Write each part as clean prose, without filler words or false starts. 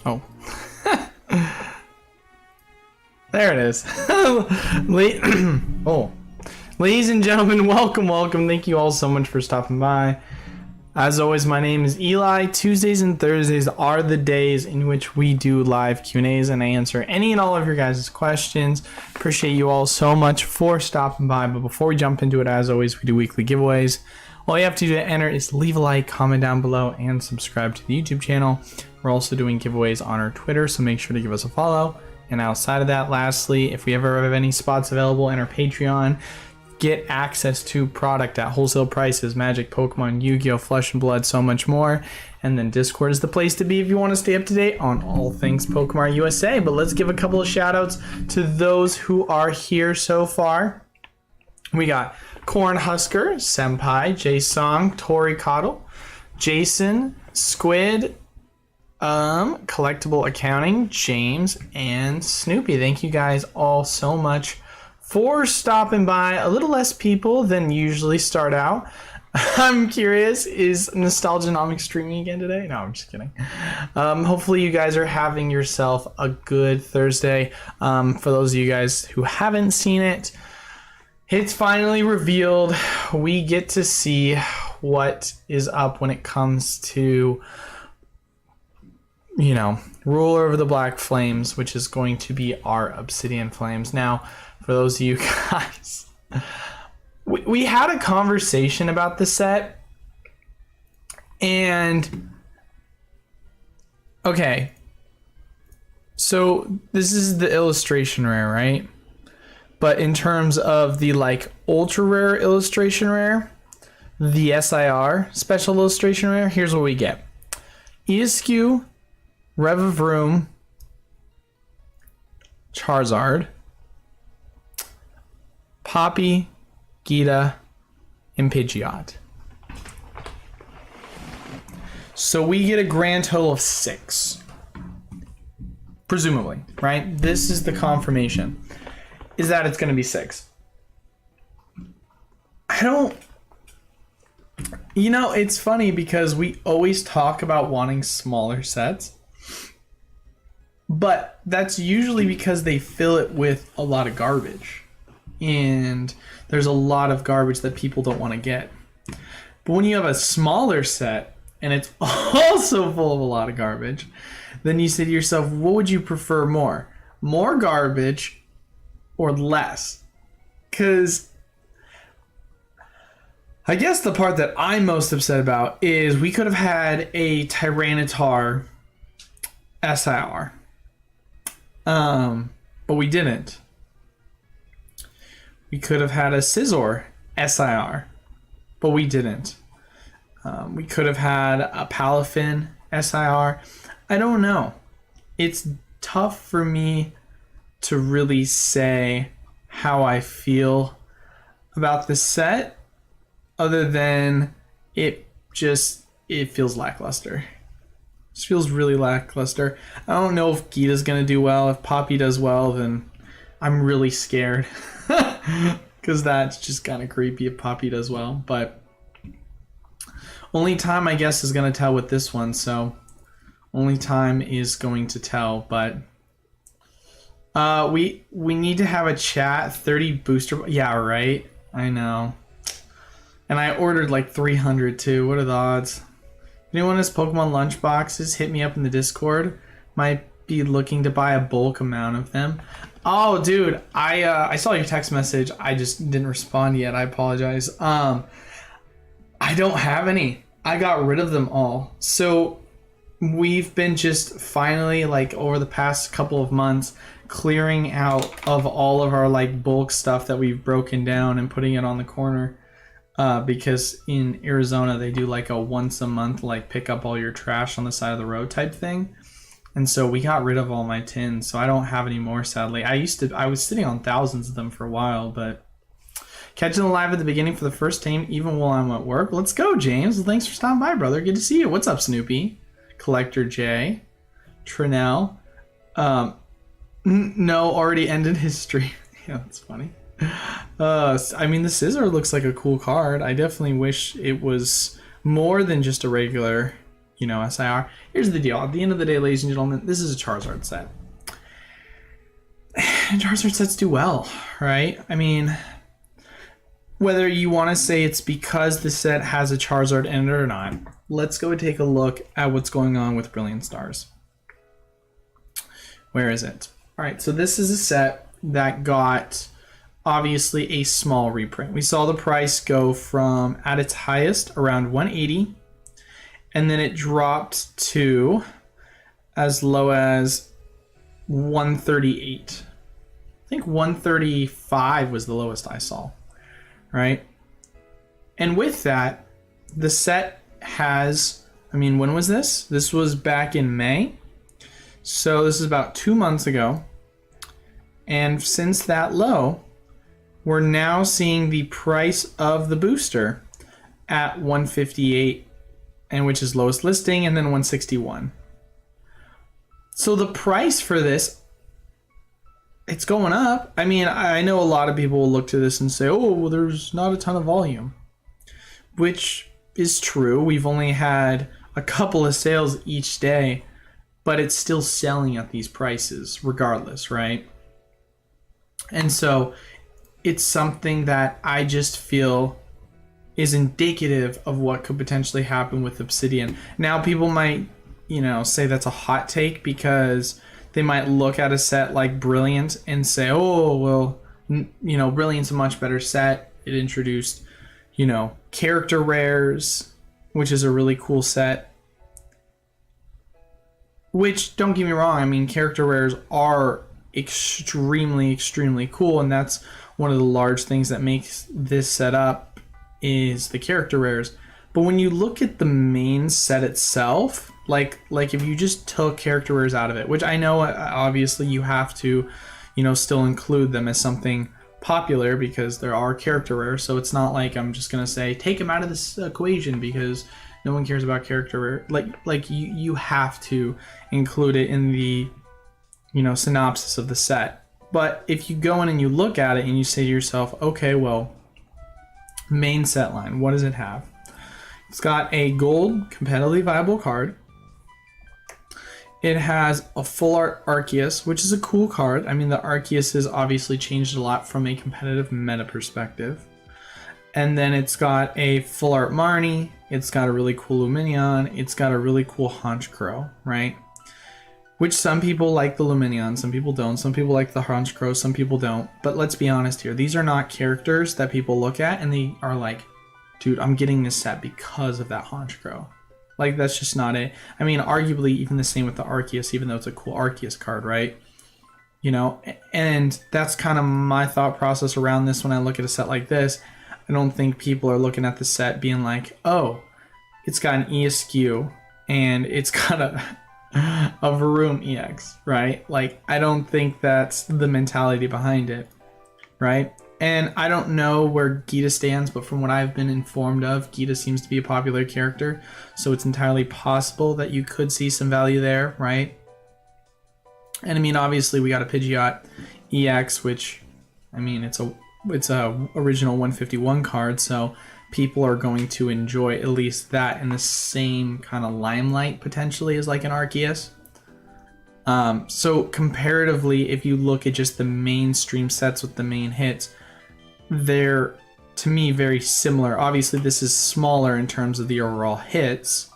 Oh. There it is. Oh. Ladies and gentlemen, welcome. Thank you all so much for stopping by. As always, my name is Eli. Tuesdays and Thursdays are the days in which we do live Q&As and I answer any and all of your guys' questions. Appreciate you all so much for stopping by. But before we jump into it, as always, we do weekly giveaways. All you have to do to enter is leave a like, comment down below, and subscribe to the YouTube channel. We're also doing giveaways on our Twitter, so make sure to give us a follow. And outside of that, lastly, if we ever have any spots available in our Patreon, get access to product at wholesale prices, Magic, Pokemon, Yu-Gi-Oh, Flesh and Blood, so much more. And then Discord is the place to be if you want to stay up to date on all things Pokemon USA. But let's give a couple of shout outs to those who are here so far. We got Cornhusker, Senpai, J-Song, Tori Coddle, Jason, Squid, Collectible Accounting, James, and Snoopy. Thank you guys all so much for stopping by. A little less people than usually start out. I'm curious, is Nostalgianomics streaming again today? No, I'm just kidding. Hopefully you guys are having yourself a good Thursday. For those of you guys who haven't seen it, it's finally revealed. We get to see what is up when it comes to, you know, Ruler of the Black Flames, which is going to be our Obsidian Flames. Now, for those of you guys, we had a conversation about the set, and okay, so this is the illustration rare, right? But in terms of the like ultra rare illustration rare, the SIR special illustration rare, here's what we get: Eiscue, Revavroom, Charizard, Poppy, Gita, and Pidgeot. So we get a grand total of 6. Presumably, right? This is the confirmation. Is that it's going to be 6. You know, it's funny because we always talk about wanting smaller sets. But that's usually because they fill it with a lot of garbage. And there's a lot of garbage that people don't want to get. But when you have a smaller set and it's also full of a lot of garbage, then you say to yourself, what would you prefer more? More garbage or less? Because I guess the part that I'm most upset about is we could have had a Tyranitar SIR. But we didn't. We could have had a Scizor SIR, but we didn't. We could have had a Palafin SIR. I don't know. It's tough for me to really say how I feel about the set, other than it feels lackluster. It just feels really lackluster. I don't know if Gita's going to do well. If Poppy does well, then I'm really scared. Because that's just kind of creepy if Poppy does well. But only time, I guess, is going to tell with this one. So only time is going to tell. But we need to have a chat. 30 booster. Yeah, right. I know. And I ordered like 300 too. What are the odds? If anyone has Pokemon lunch boxes, hit me up in the Discord. Might be looking to buy a bulk amount of them. Oh, dude, I saw your text message. I just didn't respond yet. I apologize. I don't have any. I got rid of them all. So we've been just finally, like, over the past couple of months, clearing out of all of our like bulk stuff that we've broken down and putting it on the corner. Because in Arizona they do like a once a month like pick up all your trash on the side of the road type thing. And so we got rid of all my tins, so I don't have any more, sadly. I was sitting on thousands of them for a while, but catching the live at the beginning for the first time, even while I'm at work. Let's go, James. Well, thanks for stopping by, brother. Good to see you. What's up, Snoopy? Collector J. Trinell. No, already ended his stream. Yeah, that's funny. I mean, the Scizor looks like a cool card. I definitely wish it was more than just a regular SIR. Here's the deal. At the end of the day, ladies and gentlemen, this is a Charizard set. And Charizard sets do well, right? I mean, whether you want to say it's because the set has a Charizard in it or not, let's go take a look at what's going on with Brilliant Stars. Where is it? All right, so this is a set that got obviously a small reprint. We saw the price go from at its highest around 180, and then it dropped to as low as 138. I think 135 was the lowest I saw, right? And with that, the set has, I mean, when was this? This was back in May. So this is about 2 months ago. And since that low, we're now seeing the price of the booster at 158, and which is lowest listing, and then 161. So the price for this, it's going up. I mean, I know a lot of people will look to this and say, oh, well, there's not a ton of volume, which is true. We've only had a couple of sales each day, but it's still selling at these prices regardless, right? And so it's something that I just feel is indicative of what could potentially happen with Obsidian. Now, people might, say that's a hot take because they might look at a set like Brilliant and say, oh, well, Brilliant's a much better set. It introduced, character rares, which is a really cool set. Which, don't get me wrong, I mean, character rares are extremely, extremely cool, and that's one of the large things that makes this set up is the character rares. But when you look at the main set itself, like if you just took character rares out of it, which I know obviously you have to, still include them as something popular because there are character rares, so it's not like I'm just gonna say take them out of this equation because no one cares about character rare. Like you have to include it in the synopsis of the set. But if you go in and you look at it and you say to yourself, okay, well, main set line, what does it have? It's got a gold competitively viable card. It has a full art Arceus, which is a cool card. I mean, the Arceus has obviously changed a lot from a competitive meta perspective. And then it's got a full art Marnie. It's got a really cool Lumineon. It's got a really cool Honchkrow, right? Which some people like the Lumineon, some people don't. Some people like the Honchkrow, some people don't. But let's be honest here. These are not characters that people look at and they are like, dude, I'm getting this set because of that Honchkrow. Like, that's just not it. I mean, arguably even the same with the Arceus, even though it's a cool Arceus card, right? And that's kind of my thought process around this when I look at a set like this. I don't think people are looking at the set being like, oh, it's got an ESQ and it's got a Varoom EX, right? Like, I don't think that's the mentality behind it, right? And I don't know where Gita stands, but from what I've been informed of, Gita seems to be a popular character, so it's entirely possible that you could see some value there, right? And I mean, obviously we got a Pidgeot EX, which, I mean, it's a original 151 card, so people are going to enjoy at least that in the same kind of limelight potentially as like an Arceus. So comparatively, if you look at just the mainstream sets with the main hits, they're, to me, very similar. Obviously, this is smaller in terms of the overall hits.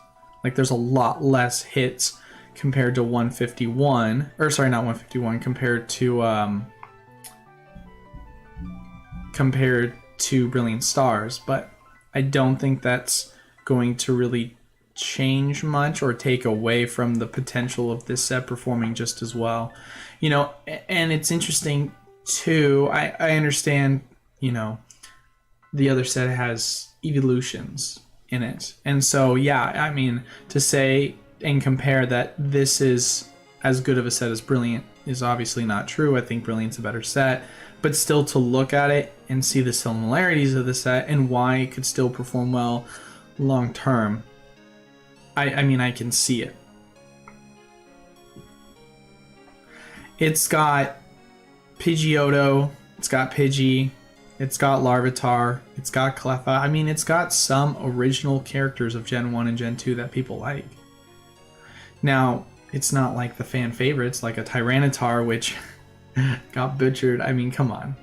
Like, there's a lot less hits compared to 151. Or, sorry, not 151. Compared to Brilliant Stars. But I don't think that's going to really change much or take away from the potential of this set performing just as well. And it's interesting, too. I understand, the other set has evolutions in it. And so, yeah, I mean, to say and compare that this is as good of a set as Brilliant is obviously not true. I think Brilliant's a better set. But still, to look at it and see the similarities of the set and why it could still perform well long term, I mean, I can see it. It's got Pidgeotto, it's got Pidgey, it's got Larvitar, it's got Cleffa. I mean, it's got some original characters of Gen 1 and Gen 2 that people like. Now, it's not like the fan favorites, like a Tyranitar, which got butchered. I mean, come on.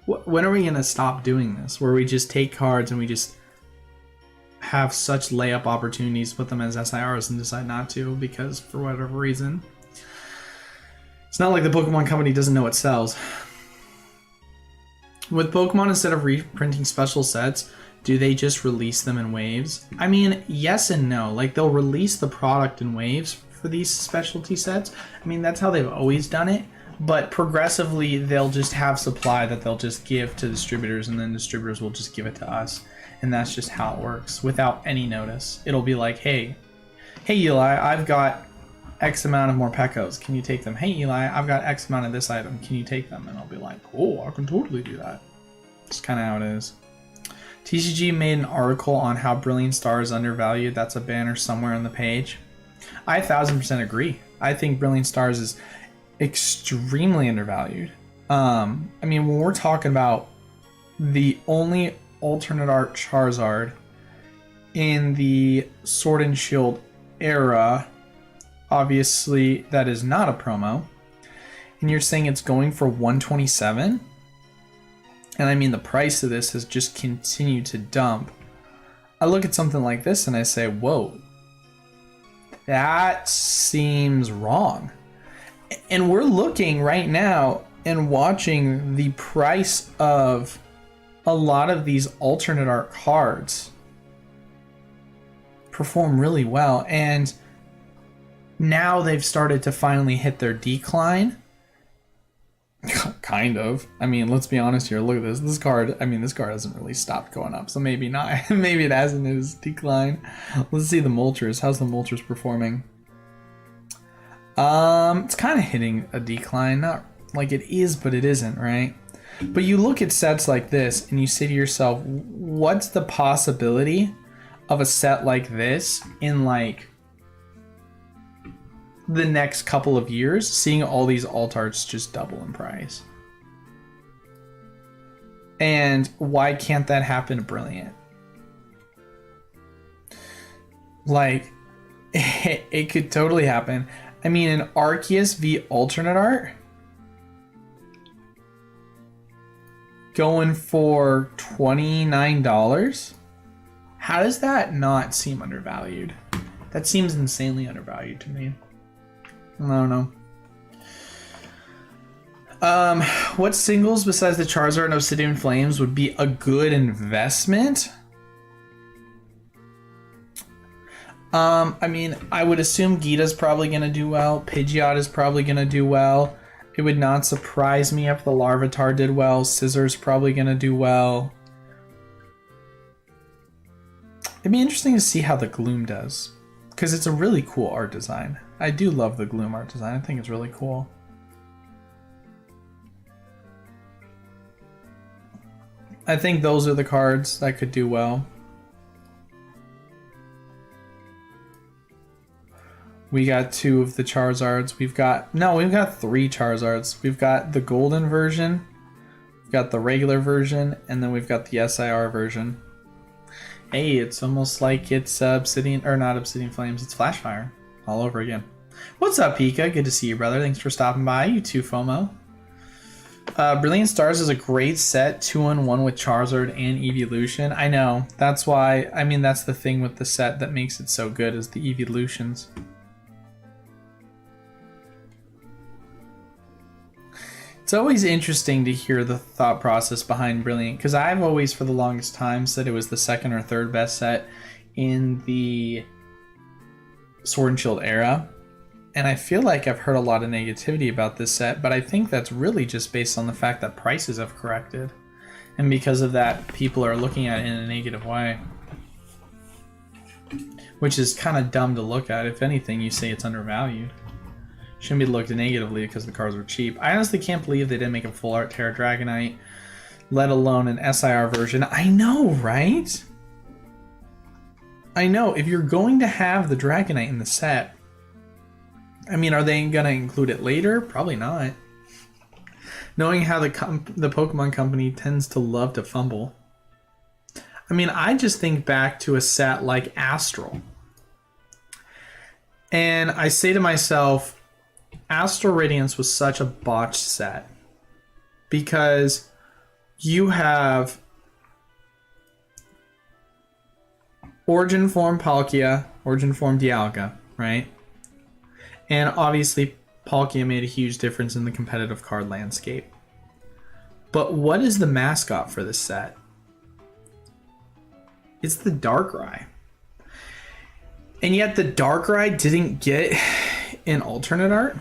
When are we going to stop doing this? Where we just take cards and we just have such layup opportunities, put them as SIRs and decide not to because for whatever reason. It's not like the Pokemon company doesn't know it sells. With Pokemon, instead of reprinting special sets, do they just release them in waves? I mean, yes and no. Like, they'll release the product in waves for these specialty sets. I mean, that's how they've always done it. But progressively, they'll just have supply that they'll just give to distributors, and then distributors will just give it to us. And that's just how it works, without any notice. It'll be like, hey Eli, I've got X amount of more Pekos. Can you take them? Hey Eli, I've got X amount of this item. Can you take them? And I'll be like, oh, I can totally do that. It's kind of how it is. TCG made an article on how Brilliant Star is undervalued. That's a banner somewhere on the page. I 1000% agree. I think Brilliant Stars is extremely undervalued. I mean, when we're talking about the only alternate art Charizard in the Sword and Shield era, obviously that is not a promo, and you're saying it's going for 127, and I mean the price of this has just continued to dump. I look at something like this and I say, whoa, that seems wrong. And we're looking right now and watching the price of a lot of these alternate art cards perform really well, and now they've started to finally hit their decline. Kind of. I mean, let's be honest here. Look at this. This card hasn't really stopped going up, so maybe not. Maybe it hasn't in its decline. Let's see the Moltres. How's the Moltres performing? It's kind of hitting a decline. Not like it is, but it isn't, right? But you look at sets like this and you say to yourself, what's the possibility of a set like this in like the next couple of years, seeing all these alt arts just double in price? And why can't that happen to Brilliant? Like, it could totally happen. I mean, an Arceus v alternate art going for $29. How does that not seem undervalued? That seems insanely undervalued to me. I don't know. What singles besides the Charizard and Obsidian Flames would be a good investment? I mean, I would assume Gita's probably going to do well. Pidgeot is probably going to do well. It would not surprise me if the Larvitar did well. Scissor's probably going to do well. It'd be interesting to see how the Gloom does, because it's a really cool art design. I do love the Gloom art design. I think it's really cool. I think those are the cards that could do well. We got 2 of the Charizards. We've got 3 Charizards. We've got the golden version, we've got the regular version, and then we've got the SIR version. Hey, it's almost like it's Obsidian, or not Obsidian Flames, it's Flashfire all over again. What's up, Pika? Good to see you, brother. Thanks for stopping by. You too, FOMO. Brilliant Stars is a great set, 2-in-1 with Charizard and Evolution. I know. That's why, I mean, that's the thing with the set that makes it so good, is the Evolutions. It's always interesting to hear the thought process behind Brilliant, because I've always, for the longest time, said it was the second or third best set in the Sword and Shield era. And I feel like I've heard a lot of negativity about this set, but I think that's really just based on the fact that prices have corrected. And because of that, people are looking at it in a negative way. Which is kind of dumb to look at. If anything, you say it's undervalued. Shouldn't be looked negatively because the cards were cheap. I honestly can't believe they didn't make a full art Terra Dragonite, let alone an SIR version. I know, right? I know. If you're going to have the Dragonite in the set, I mean, are they going to include it later? Probably not. Knowing how the Pokemon company tends to love to fumble. I mean, I just think back to a set like Astral. And I say to myself, Astral Radiance was such a botched set because you have Origin Form Palkia, Origin Form Dialga, right? And obviously Palkia made a huge difference in the competitive card landscape. But what is the mascot for this set? It's the Darkrai. And yet the Darkrai didn't get an alternate art.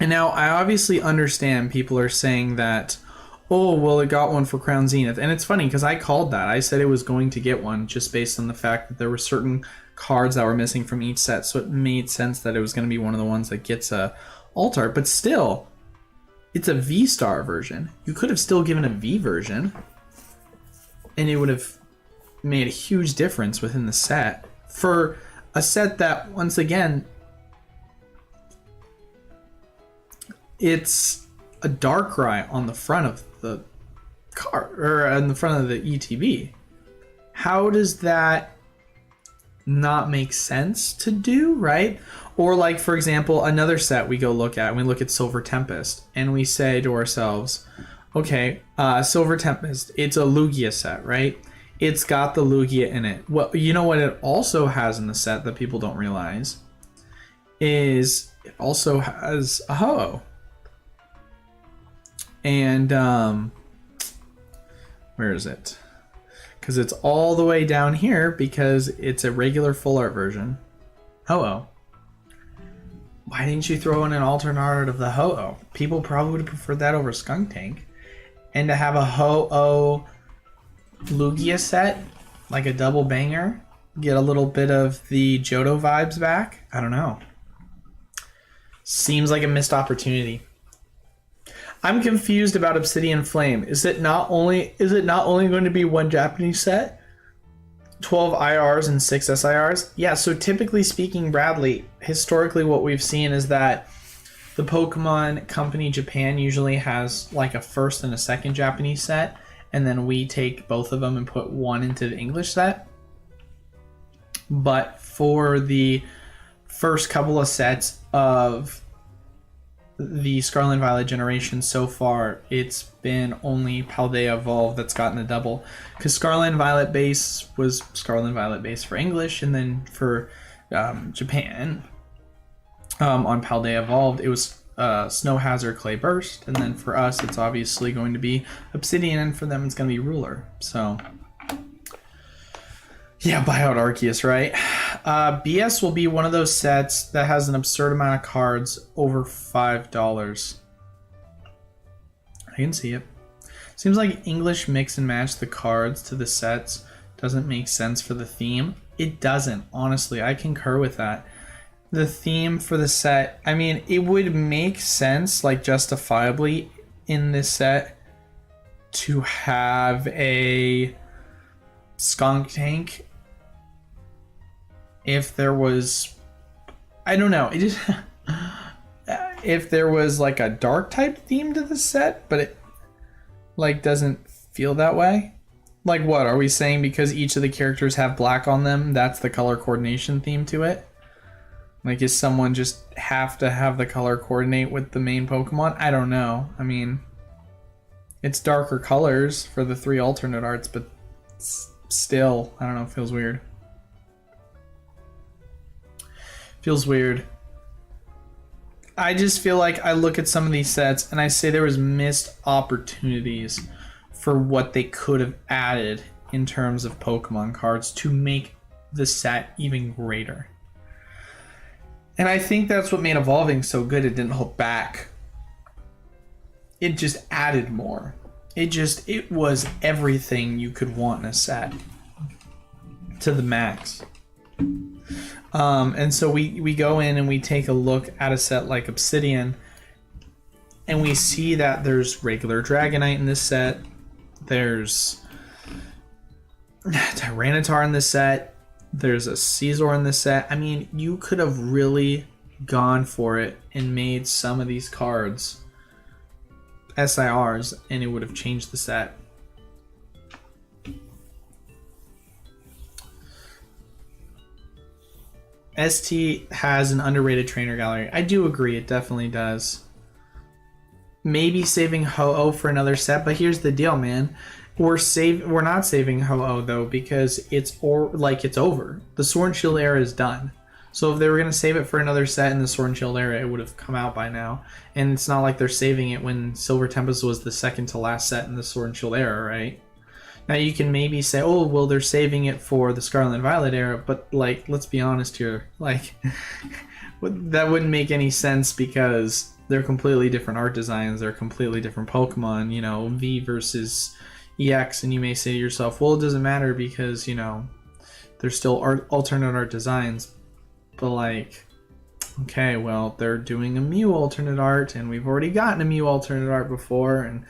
And now I obviously understand people are saying that, oh, well, it got one for Crown Zenith. And it's funny because I called that. I said it was going to get one just based on the fact that there were certain cards that were missing from each set. So it made sense that it was going to be one of the ones that gets a alt art. But still, it's a V-Star version. You could have still given a V version. And it would have made a huge difference within the set. For a set that, once again, it's a Darkrai on the front of the card, or on the front of the ETB. How does that not make sense to do, right? Or like, for example, another set we go look at, and we look at Silver Tempest, and we say to ourselves, okay, Silver Tempest, it's a Lugia set, right? It's got the Lugia in it. Well, you know what it also has in the set that people don't realize is it also has a Ho-Oh. And where is it? Because it's all the way down here because it's a regular full art version. Ho-Oh. Why didn't you throw in an alternate art of the Ho-Oh? People probably would have preferred that over Skunk Tank. And to have a Ho-Oh Lugia set, like a double banger, get a little bit of the Johto vibes back. I don't know. Seems like a missed opportunity. I'm confused about Obsidian Flame. Is it not only going to be one Japanese set? 12 IRs and 6 SIRs? Yeah, so typically speaking, Bradley, historically what we've seen is that the Pokemon Company Japan usually has like a first and a second Japanese set, and then we take both of them and put one into the English set. But for the first couple of sets of the Scarlet and Violet generation so far, it's been only Paldea Evolved that's gotten a double. Because Scarlet and Violet base was Scarlet and Violet base for English, and then for Japan, on Paldea Evolved, it was Snow Hazard, Clay Burst, and then for us it's obviously going to be Obsidian, and for them it's going to be Ruler. So yeah, buy out Arceus, right? BS will be one of those sets that has an absurd amount of cards over $5. I can see it. Seems like English mix and match the cards to the sets doesn't make sense for the theme. It doesn't, honestly. I concur with that. The theme for the set, I mean, it would make sense, like justifiably, in this set to have a Skunk Tank if there was, I don't know, it just if there was like a dark type theme to the set, but it like doesn't feel that way. Like, what are we saying? Because each of the characters have black on them, that's the color coordination theme to it? Like, is someone just have to have the color coordinate with the main Pokemon? I don't know. I mean, it's darker colors for the 3 alternate arts, but still, I don't know, it feels weird. Feels weird. I just feel like I look at some of these sets and I say there was missed opportunities for what they could have added in terms of Pokemon cards to make the set even greater. And I think that's what made Evolving so good. It didn't hold back. It just added more. It was everything you could want in a set to the max. And so we go in and we take a look at a set like Obsidian, and we see that there's regular Dragonite in this set. There's Tyranitar in this set. There's a Caesar in this set. I mean, you could have really gone for it and made some of these cards SIRs, and it would have changed the set. ST has an underrated trainer gallery. I do agree, it definitely does. Maybe saving Ho-Oh for another set, but here's the deal, man. We're not saving Ho-Oh though, because it's over. The Sword and Shield era is done. So if they were gonna save it for another set in the Sword and Shield era, it would have come out by now. And it's not like they're saving it when Silver Tempest was the second to last set in the Sword and Shield era, right? Now you can maybe say, oh, well, they're saving it for the Scarlet and Violet era, but like, let's be honest here, like, that wouldn't make any sense because they're completely different art designs, they're completely different Pokemon, you know, V versus EX, and you may say to yourself, well, it doesn't matter because, you know, there's still alternate art designs, but like, okay, well, they're doing a Mew alternate art, and we've already gotten a Mew alternate art before, and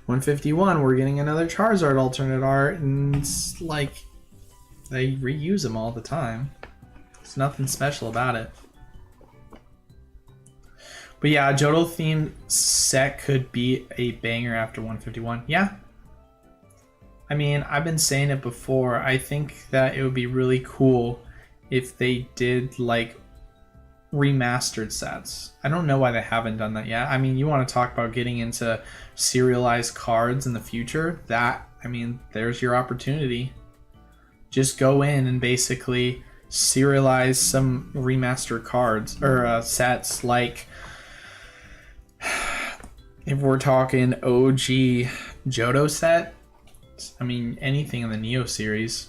151, we're getting another Charizard alternate art, and it's like they reuse them all the time. There's nothing special about it. But yeah, Johto Theme Set could be a banger after 151. Yeah. I mean, I've been saying it before. I think that it would be really cool if they did like remastered sets. I don't know why they haven't done that yet. I mean, you want to talk about getting into serialized cards in the future? I mean, there's your opportunity. Just go in and basically serialize some remastered cards or sets, like if we're talking OG Johto set, I mean, anything in the Neo series.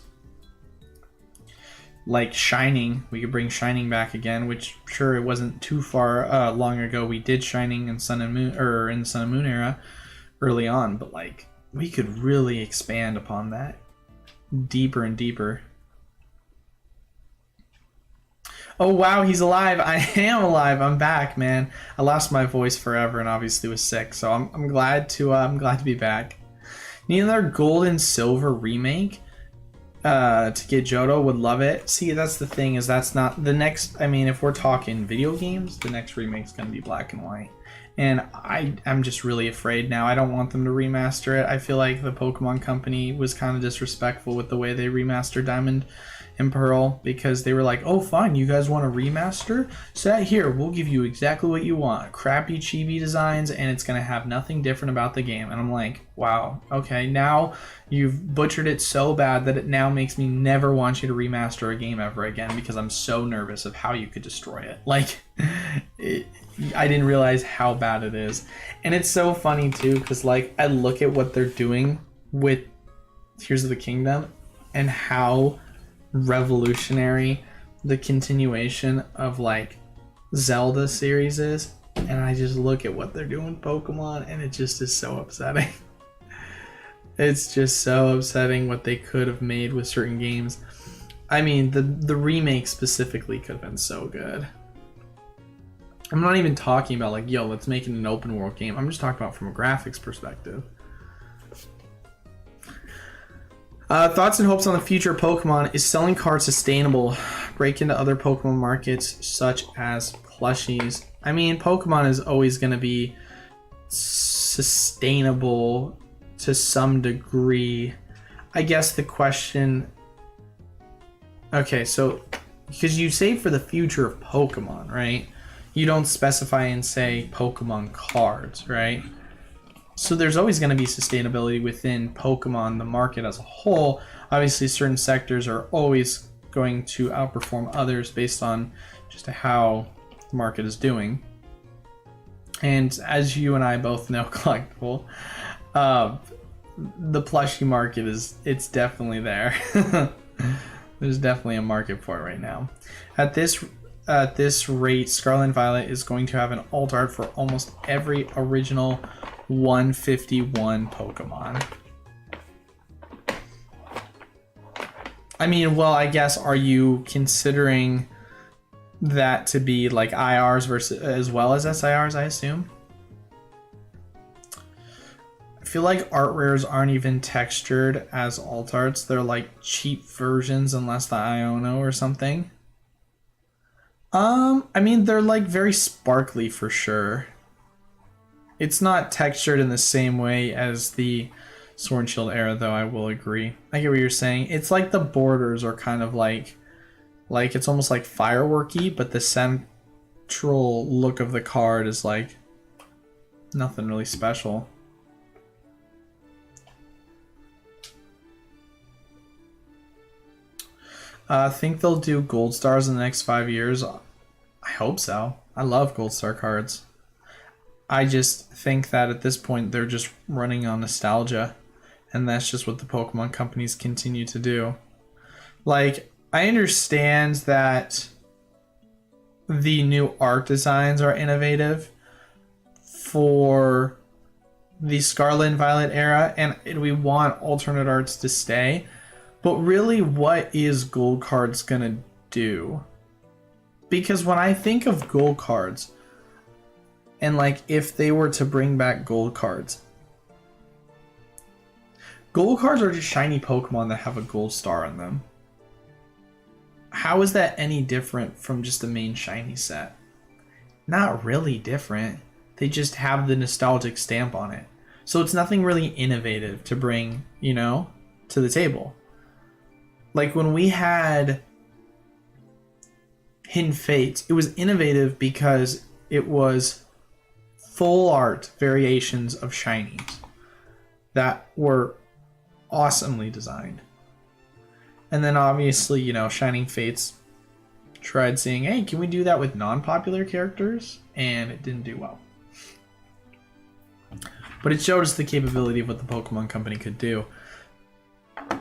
Like Shining, we could bring Shining back again, which sure it wasn't too far long ago. We did Shining in Sun and Moon, or in the Sun and Moon era, early on, but like we could really expand upon that deeper and deeper. Oh wow, he's alive! I am alive. I'm back, man. I lost my voice forever and obviously was sick, so I'm glad to be back. Need another Gold and Silver remake. To get Johto, would love it. See, that's the thing, is that's not the next. I mean, if we're talking video games, the next remake's gonna be Black and White, and I'm just really afraid now. I don't want them to remaster it. I feel like the Pokemon Company was kind of disrespectful with the way they remastered Diamond and Pearl, because they were like, oh fine, you guys want a remaster set? Here, we'll give you exactly what you want. Crappy chibi designs, and it's gonna have nothing different about the game. And I'm like, wow, okay, now you've butchered it so bad that it now makes me never want you to remaster a game ever again, because I'm so nervous of how you could destroy it. Like, I didn't realize how bad it is. And it's so funny too, because like I look at what they're doing with Tears of the Kingdom and how revolutionary the continuation of like Zelda series is, and I just look at what they're doing with Pokemon, and it just is so upsetting. It's just so upsetting what they could have made with certain games. I mean, the remake specifically could have been so good. I'm not even talking about like, yo, let's make it an open world game. I'm just talking about from a graphics perspective. Thoughts and hopes on the future of Pokemon. Is selling cards sustainable? Break into other Pokemon markets such as plushies. I mean, Pokemon is always going to be sustainable to some degree. I guess the question... Okay, so because you say for the future of Pokemon, right? You don't specify and say Pokemon cards, right? So there's always going to be sustainability within Pokemon, the market as a whole. Obviously, certain sectors are always going to outperform others based on just how the market is doing. And as you and I both know, collectible, the plushie market it's definitely there. There's definitely a market for it right now. At this rate, Scarlet and Violet is going to have an alt art for almost every original 151 Pokemon. I mean, well, I guess, are you considering that to be like IRs versus as well as SIRs, I assume? I feel like art rares aren't even textured as alt arts. They're like cheap versions unless the Iono or something. I mean, they're like very sparkly for sure. It's not textured in the same way as the Sword and Shield era, though, I will agree. I get what you're saying. It's like the borders are kind of like Like, it's almost like fireworky, but the central look of the card is like nothing really special. Think they'll do gold stars in the next 5 years? I hope so. I love gold star cards. I just think that at this point they're just running on nostalgia, and that's just what the Pokemon companies continue to do. Like, I understand that the new art designs are innovative for the Scarlet and Violet era, and we want alternate arts to stay. But really, what is gold cards gonna do? Because when I think of gold cards, and like if they were to bring back gold cards are just shiny Pokemon that have a gold star on them. How is that any different from just the main shiny set? Not really different. They just have the nostalgic stamp on it. So it's nothing really innovative to bring, you know, to the table. Like when we had Hidden Fates, it was innovative because it was full art variations of shinies that were awesomely designed. And then obviously, you know, Shining Fates tried saying, hey, can we do that with non-popular characters? And it didn't do well. But it showed us the capability of what the Pokemon Company could do.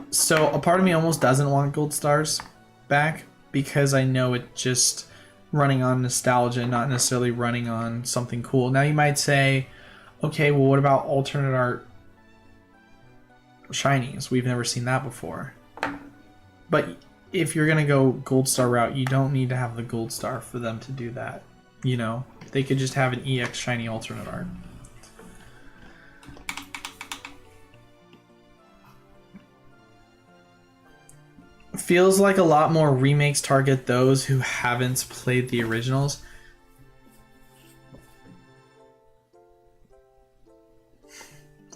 So a part of me almost doesn't want gold stars back because I know it just running on nostalgia, not necessarily running on something cool. Now you might say, okay, well, what about alternate art shinies? We've never seen that before. But if you're going to go gold star route, you don't need to have the gold star for them to do that. You know, they could just have an EX shiny alternate art. Feels like a lot more remakes target those who haven't played the originals.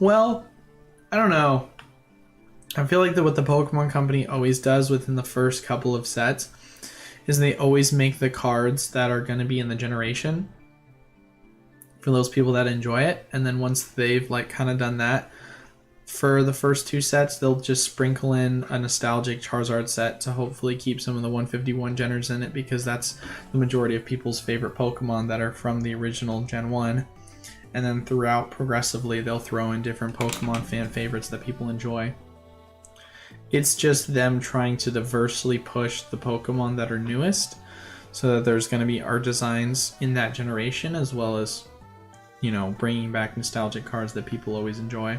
Well, I don't know. I feel like what the Pokemon Company always does within the first couple of sets is they always make the cards that are going to be in the generation for those people that enjoy it. And then once they've like kind of done that, for the first two sets, they'll just sprinkle in a nostalgic Charizard set to hopefully keep some of the 151 Geners in it, because that's the majority of people's favorite Pokemon that are from the original Gen 1. And then throughout, progressively, they'll throw in different Pokemon fan favorites that people enjoy. It's just them trying to diversely push the Pokemon that are newest, so that there's going to be art designs in that generation, as well as, you know, bringing back nostalgic cards that people always enjoy.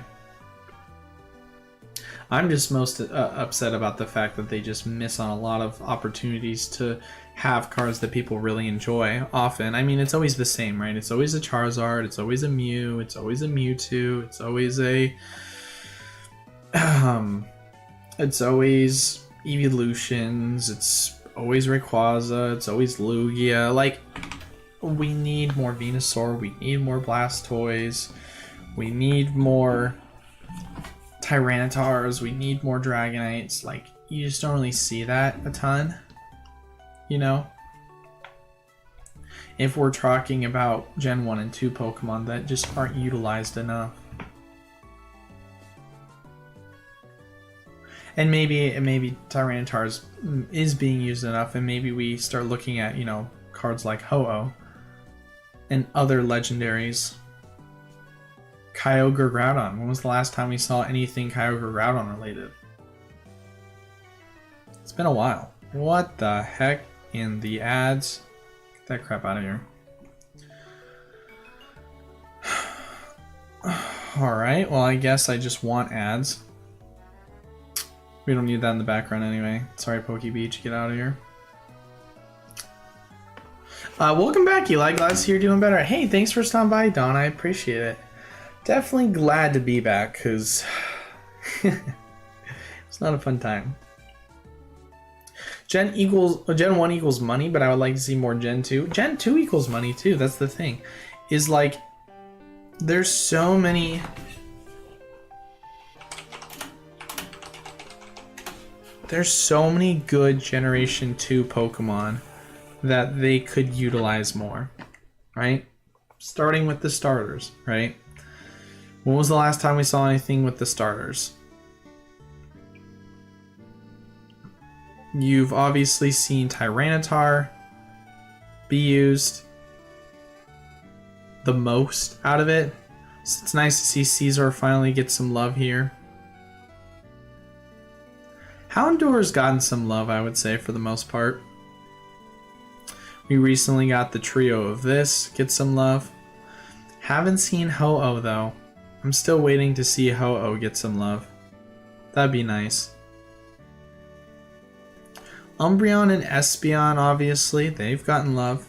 I'm just most upset about the fact that they just miss on a lot of opportunities to have cards that people really enjoy often. I mean, it's always the same, right? It's always a Charizard, it's always a Mew, it's always a Mewtwo, it's always a... it's always Evolutions, it's always Rayquaza, it's always Lugia. Like, we need more Venusaur, we need more Blastoise, we need more Tyrantars, we need more Dragonites. Like, you just don't really see that a ton, you know? If we're talking about Gen 1 and 2 Pokemon that just aren't utilized enough. And maybe Tyrantars is being used enough, and maybe we start looking at, you know, cards like Ho-Oh and other legendaries. Kyogre Groudon. When was the last time we saw anything Kyogre Groudon related? It's been a while. What the heck in the ads? Get that crap out of here. Alright, well, I guess I just want ads. We don't need that in the background anyway. Sorry, PokeBeach, get out of here. Welcome back, Eli. Glad to see you're doing better. Hey, thanks for stopping by, Don. I appreciate it. Definitely glad to be back, because it's not a fun time. Gen 1 equals money, but I would like to see more Gen 2. Gen 2 equals money too, that's the thing. Is like, there's so there's so many good Generation 2 Pokemon that they could utilize more, right? Starting with the starters, right? When was the last time we saw anything with the starters? You've obviously seen Tyranitar be used the most out of it. So it's nice to see Caesar finally get some love here. Houndour's gotten some love, I would say, for the most part. We recently got the trio of this get some love. Haven't seen Ho-Oh though. I'm still waiting to see Ho-Oh get some love. That'd be nice. Umbreon and Espeon, obviously, they've gotten love.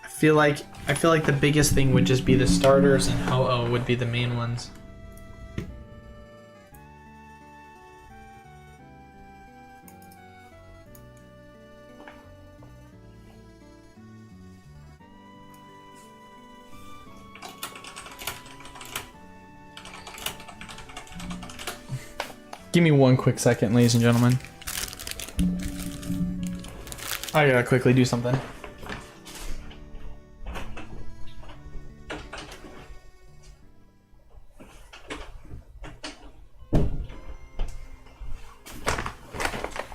I feel like the biggest thing would just be the starters, and Ho-Oh would be the main ones. Give me one quick second, ladies and gentlemen. I gotta quickly do something.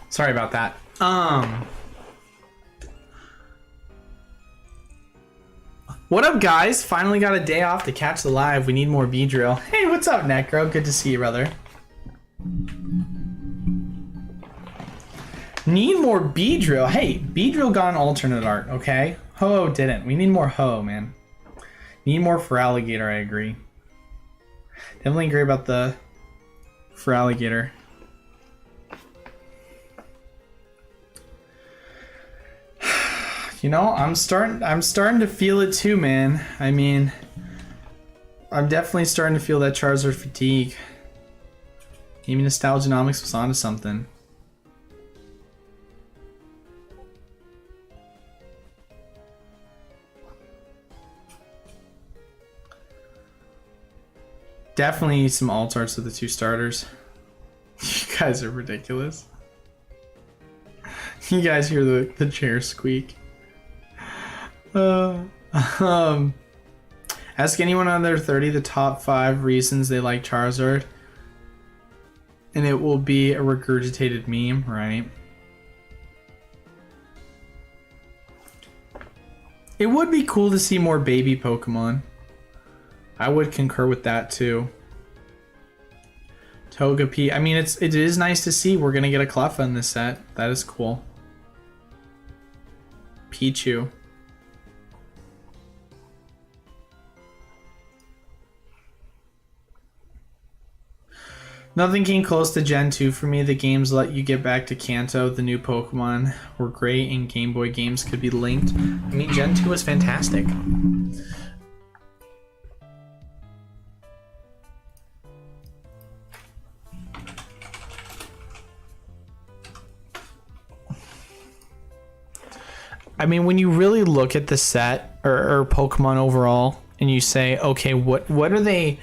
Sorry about that. What up, guys? Finally got a day off to catch the live. We need more B-Drill. Hey, what's up, Necro? Good to see you, brother. Need more B-Drill. Hey, B-Drill got an alternate art, okay? Ho-Oh didn't. We need more Ho-Oh, man. Need more for Alligator, I agree. Definitely agree about the for Alligator. You know, I'm starting to feel it too, man. I mean, I'm definitely starting to feel that Charizard fatigue. Maybe Nostalgianomics was onto something. Definitely need some alt arts of the two starters. You guys are ridiculous. You guys hear the chair squeak. Ask anyone under 30 the top 5 reasons they like Charizard, and it will be a regurgitated meme, right? It would be cool to see more baby Pokemon. I would concur with that too. Togepi. I mean, it is nice to see we're gonna get a Cleffa in this set. That is cool. Pichu. Nothing came close to Gen 2 for me. The games let you get back to Kanto. The new Pokemon were great, and Game Boy games could be linked. I mean, Gen 2 was fantastic. I mean, when you really look at the set or Pokemon overall, and you say, okay, what are they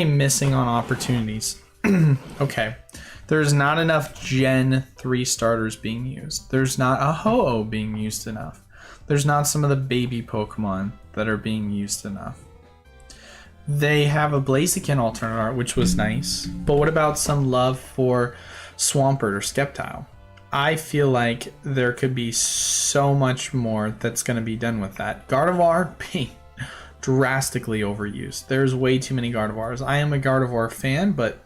missing on opportunities? Okay, there's not enough Gen 3 starters being used. There's not a Ho-Oh being used enough. There's not some of the baby Pokemon that are being used enough. They have a Blaziken alternate art, which was nice. But what about some love for Swampert or Sceptile? I feel like there could be so much more that's going to be done with that. Gardevoir being drastically overused. There's way too many Gardevoirs. I am a Gardevoir fan, but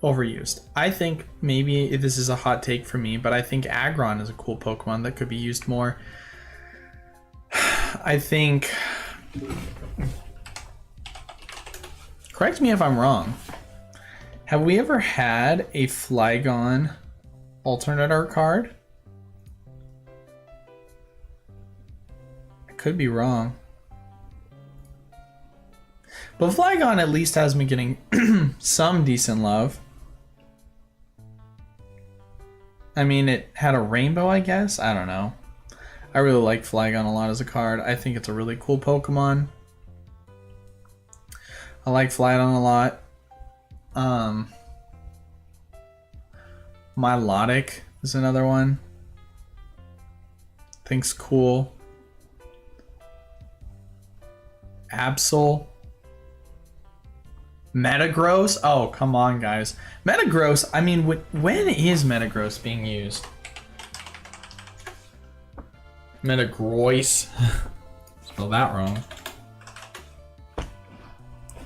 overused. I think maybe this is a hot take for me, but I think Aggron is a cool Pokemon that could be used more. I think... Correct me if I'm wrong. Have we ever had a Flygon alternate art card? I could be wrong. But Flygon at least has me getting some decent love. I mean, it had a rainbow, I guess? I don't know. I really like Flygon a lot as a card. I think it's a really cool Pokemon. I like Flygon a lot. Milotic is another one. Think's cool. Absol. Metagross? Oh, come on, guys. Metagross, I mean, when is Metagross being used? Metagross. Spell that wrong.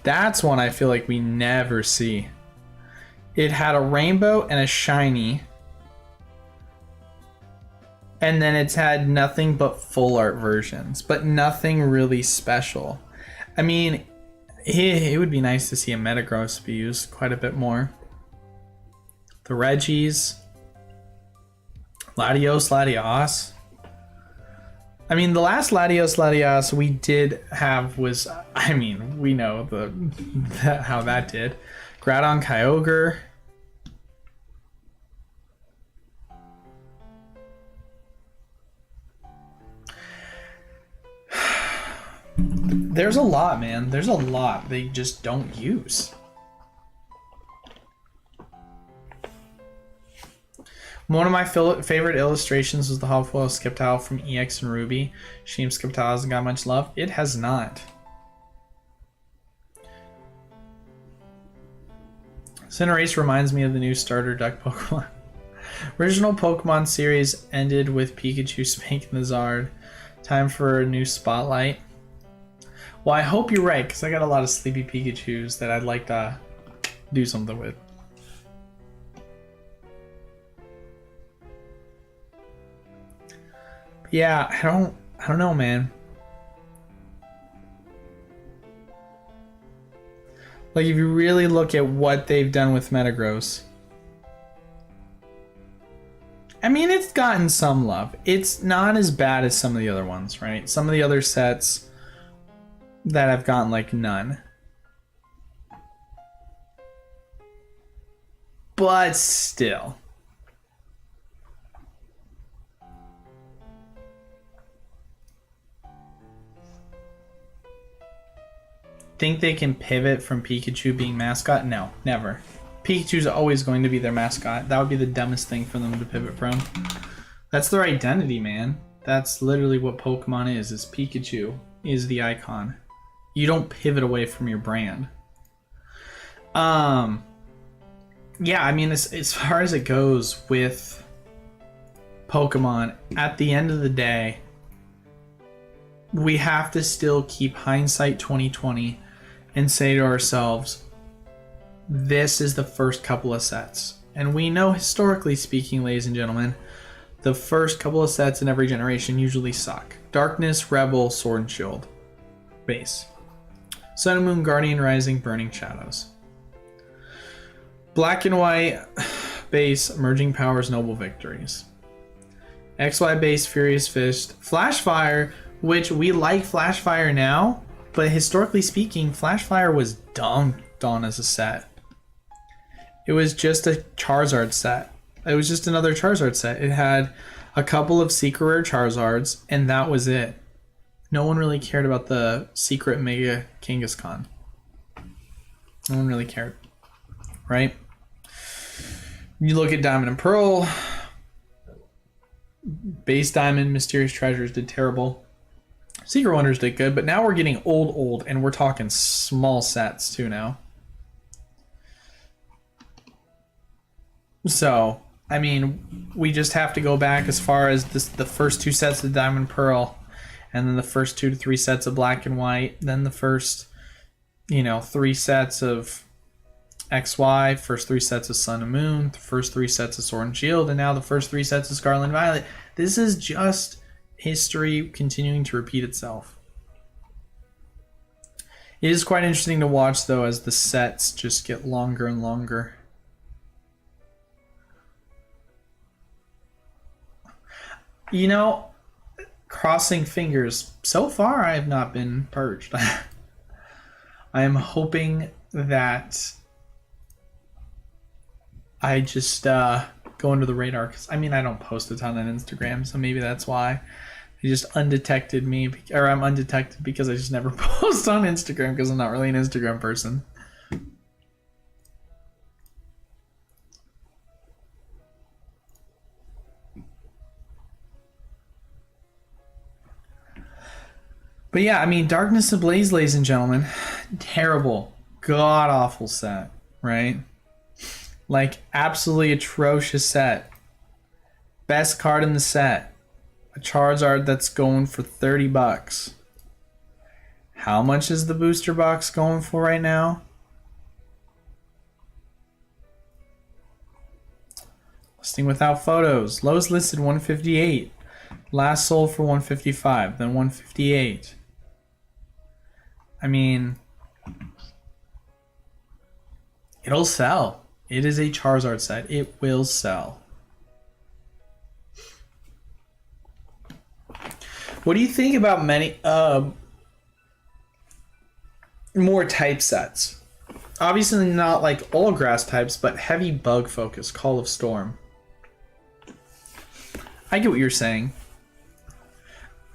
That's one I feel like we never see. It had a rainbow and a shiny. And then it's had nothing but full art versions, but nothing really special. I mean, it would be nice to see a Metagross be used quite a bit more. The Regis. Latios. I mean, the last Latios we did have was, I mean, we know how that did. Groudon, Kyogre. There's a lot, man. There's a lot they just don't use. One of my favorite illustrations was the Hopfoil Skiptile from EX and Ruby. Shame Skiptile hasn't got much love. It has not. Cinderace reminds me of the new starter deck Pokemon. Original Pokemon series ended with Pikachu spanking the Zard. Time for a new spotlight. Well, I hope you're right, because I got a lot of sleepy Pikachus that I'd like to do something with. Yeah, I don't know, man. Like, if you really look at what they've done with Metagross, I mean, it's gotten some love. It's not as bad as some of the other ones, right? Some of the other sets that have gotten, like, none. But still. Think they can pivot from Pikachu being mascot? No, never. Pikachu's always going to be their mascot. That would be the dumbest thing for them to pivot from. That's their identity, man. That's literally what Pokemon is Pikachu is the icon. You don't pivot away from your brand. Yeah, I mean, as far as it goes with Pokemon, at the end of the day, we have to still keep hindsight 2020 and say to ourselves, this is the first couple of sets. And we know, historically speaking, ladies and gentlemen, the first couple of sets in every generation usually suck. Darkness, Rebel, Sword and Shield. Base. Sun and Moon, Guardian Rising, Burning Shadows. Black and White, base, Emerging Powers, Noble Victories. XY base, Furious Fist. Flash Fire, which we like Flash Fire now, but historically speaking, Flash Fire was dunked on as a set. It was just a Charizard set. It was just another Charizard set. It had a couple of secret rare Charizards, and that was it. No one really cared about the secret Mega Kangaskhan. No one really cared, right? You look at Diamond and Pearl. Base Diamond, Mysterious Treasures did terrible. Secret Wonders did good, but now we're getting old, and we're talking small sets too now. So, I mean, we just have to go back as far as the first two sets of Diamond and Pearl, and then the first 2 to 3 sets of Black and White, then the first, 3 sets of XY, first 3 sets of Sun and Moon, the first 3 sets of Sword and Shield, and now the first 3 sets of Scarlet and Violet. This is just history continuing to repeat itself. It is quite interesting to watch, though, as the sets just get longer and longer. Crossing fingers, so far I have not been purged. I am hoping that I just go under the radar, because I don't post a ton on Instagram, so maybe that's why. He just undetected me, or I'm undetected because I just never post on Instagram because I'm not really an Instagram person. But yeah, I mean, Darkness Ablaze, ladies and gentlemen, terrible, god-awful set, right? Like, absolutely atrocious set. Best card in the set. A Charizard that's going for $30. How much is the booster box going for right now? Listing without photos. Lowest listed 158. Last sold for 155, then 158. I mean, it'll sell. It is a Charizard set. It will sell. What do you think about many more type sets? Obviously not like all grass types, but heavy bug focus, Call of Storm. I get what you're saying.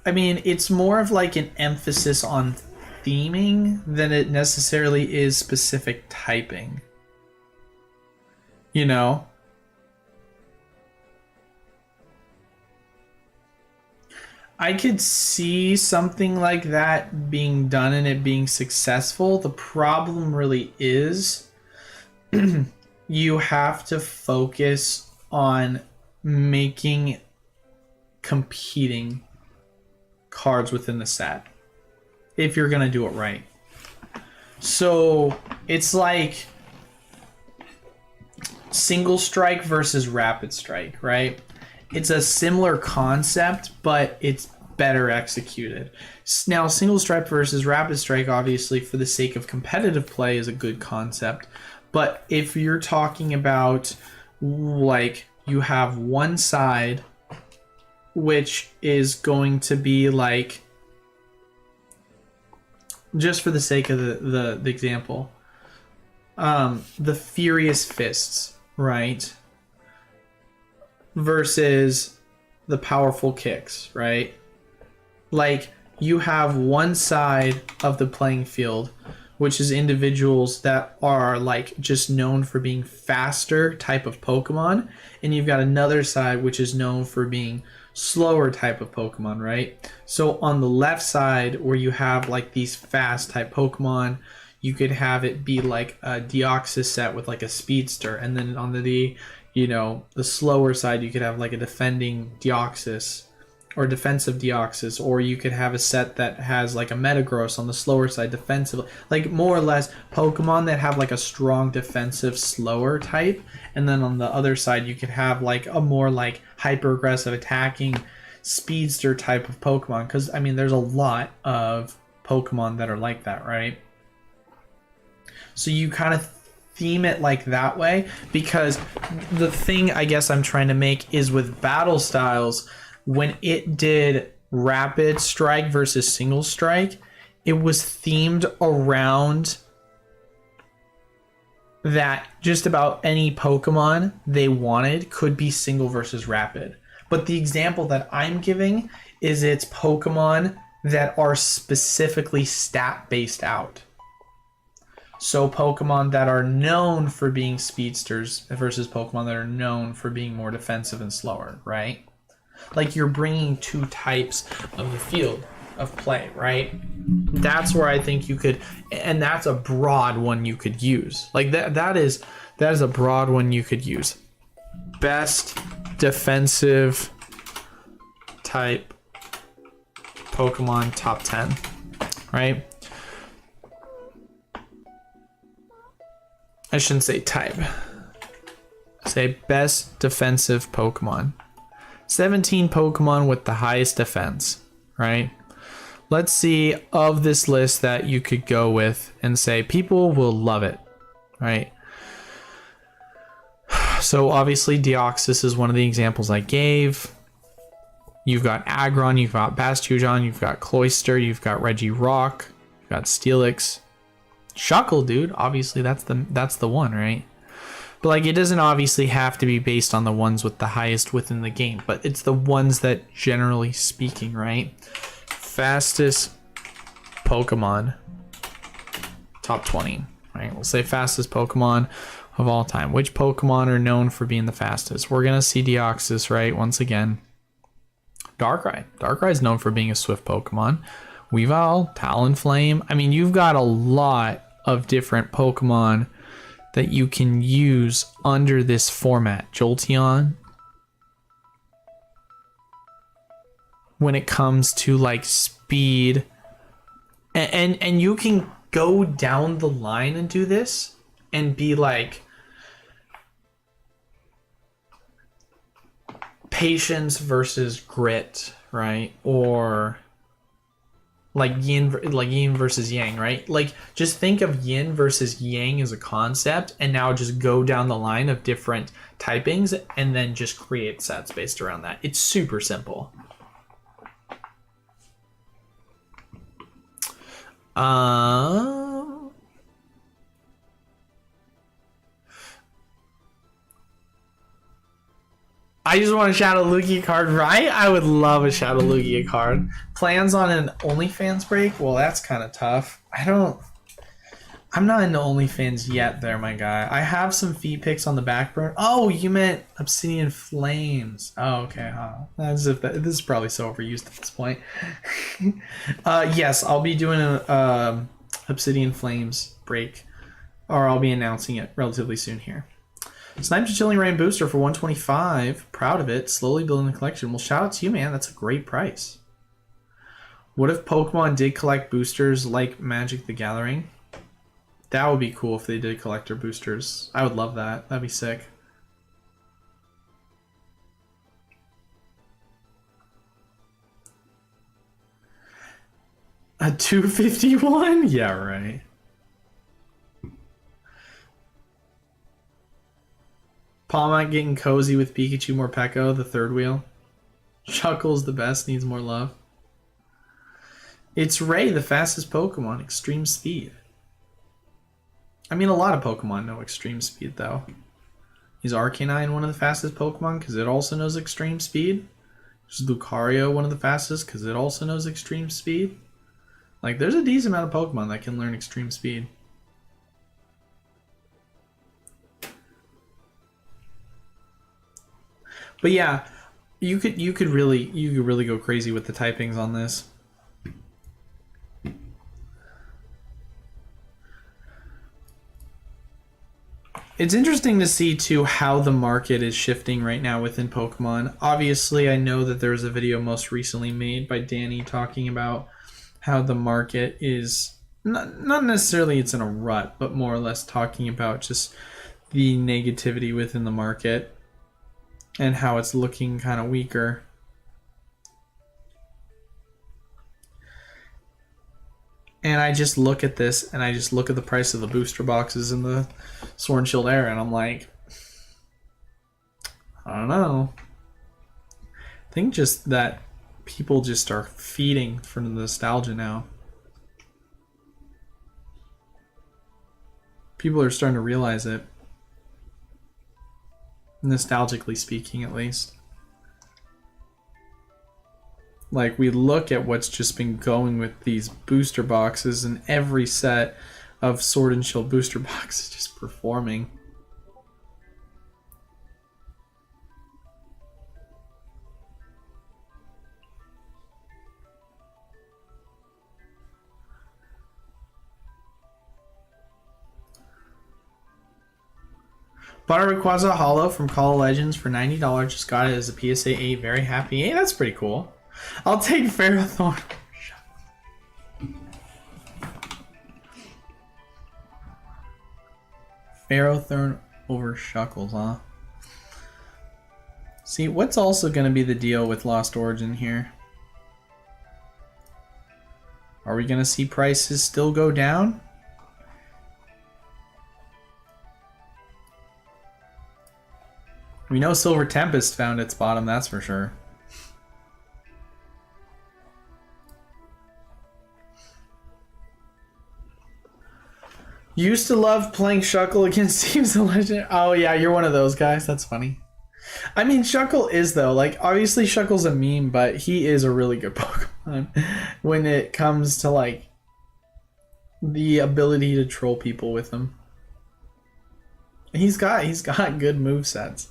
I mean, it's more of like an emphasis on theming than it necessarily is specific typing. You know? I could see something like that being done and it being successful. The problem really is you have to focus on making competing cards within the set if you're gonna do it right. So it's like single strike versus rapid strike, right? It's a similar concept, but it's better executed. Now, single strike versus rapid strike, obviously, for the sake of competitive play, is a good concept. But if you're talking about, like, you have one side, which is going to be, like, just for the sake of the example, the Furious Fists, right? Versus the Powerful Kicks, right? Like, you have one side of the playing field, which is individuals that are like just known for being faster type of Pokemon, and you've got another side which is known for being slower type of Pokemon, right? So on the left side, where you have like these fast type Pokemon, you could have it be like a Deoxys set with like a Speedster, and then on the the slower side, you could have like a defending Deoxys or defensive Deoxys, or you could have a set that has like a Metagross on the slower side, defensive, like more or less Pokemon that have like a strong defensive slower type, and then on the other side you could have like a more like hyper aggressive attacking Speedster type of Pokemon, because I mean there's a lot of Pokemon that are like that, right? So you kind of theme it like that way, because the thing I guess I'm trying to make is with battle styles, when it did rapid strike versus single strike, it was themed around that just about any Pokemon they wanted could be single versus rapid. But the example that I'm giving is it's Pokemon that are specifically stat based out. So Pokemon that are known for being speedsters versus Pokemon that are known for being more defensive and slower, right? Like you're bringing two types of the field of play, right? That's where I think you could, and that's a broad one you could use. Like that is a broad one you could use. Best defensive type Pokemon top 10, right? I shouldn't say type. Say best defensive Pokemon. 17 Pokemon with the highest defense, right? Let's see of this list that you could go with and say people will love it, right? So obviously Deoxys is one of the examples I gave. You've got Aggron, you've got Bastiodon, you've got Cloyster, you've got Regirock, you've got Steelix. Shuckle, dude, obviously that's the one, right? But like, it doesn't obviously have to be based on the ones with the highest within the game, but it's the ones that, generally speaking, right? Fastest Pokemon, top 20, right? We'll say fastest Pokemon of all time. Which Pokemon are known for being the fastest? We're gonna see Deoxys, right? Once again. Darkrai. Darkrai is known for being a swift Pokemon. Weavile, Talonflame. I mean, you've got a lot of different Pokemon that you can use under this format. Jolteon. When it comes to like speed, and you can go down the line and do this and be like patience versus grit, right? Or like yin versus yang, right? Like, just think of yin versus yang as a concept, and now just go down the line of different typings and then just create sets based around that. It's super simple. I just want a Shadow Lugia card, right? I would love a Shadow Lugia card. Plans on an OnlyFans break? Well, that's kind of tough. I'm not into OnlyFans yet there, my guy. I have some feet pics on the back burner. Oh, you meant Obsidian Flames. Oh, okay. As if this is probably so overused at this point. Yes, I'll be doing an Obsidian Flames break. Or I'll be announcing it relatively soon here. Sniped Chilling Rain booster for 125. Proud of it. Slowly building the collection. Well, shout out to you, man. That's a great price. What if Pokemon did collect boosters like Magic the Gathering? That would be cool if they did collector boosters. I would love that. That'd be sick. A 251? Yeah, right. Palmont getting cozy with Pikachu Morpeko, the third wheel. Chuckles the best, needs more love. It's Ray, the fastest Pokemon, extreme speed. I mean, a lot of Pokemon know extreme speed, though. Is Arcanine one of the fastest Pokemon because it also knows extreme speed? Is Lucario one of the fastest because it also knows extreme speed? Like, there's a decent amount of Pokemon that can learn extreme speed. But yeah, you could really go crazy with the typings on this. It's interesting to see too how the market is shifting right now within Pokemon. Obviously, I know that there was a video most recently made by Danny talking about how the market is not necessarily it's in a rut, but more or less talking about just the negativity within the market and how it's looking kind of weaker. And I just look at this, and I just look at the price of the booster boxes in the Sword and Shield era, and I'm like, I don't know. I think just that people just are feeding from the nostalgia now. People are starting to realize it. Nostalgically speaking, at least. Like, we look at what's just been going with these booster boxes, and every set of Sword and Shield booster boxes just performing. Bought a Rayquaza Hollow from Call of Legends for $90. Just got it as a PSA 8. Very happy. Hey, that's pretty cool. I'll take Ferrothorn. Ferrothorn over Shuckles, huh? See, what's also going to be the deal with Lost Origin here? Are we going to see prices still go down? We know Silver Tempest found its bottom, that's for sure. Used to love playing Shuckle against Teams of Legend. Oh yeah, you're one of those guys. That's funny. I mean, Shuckle is though. Like, obviously Shuckle's a meme, but he is a really good Pokemon when it comes to like the ability to troll people with him. He's got good movesets.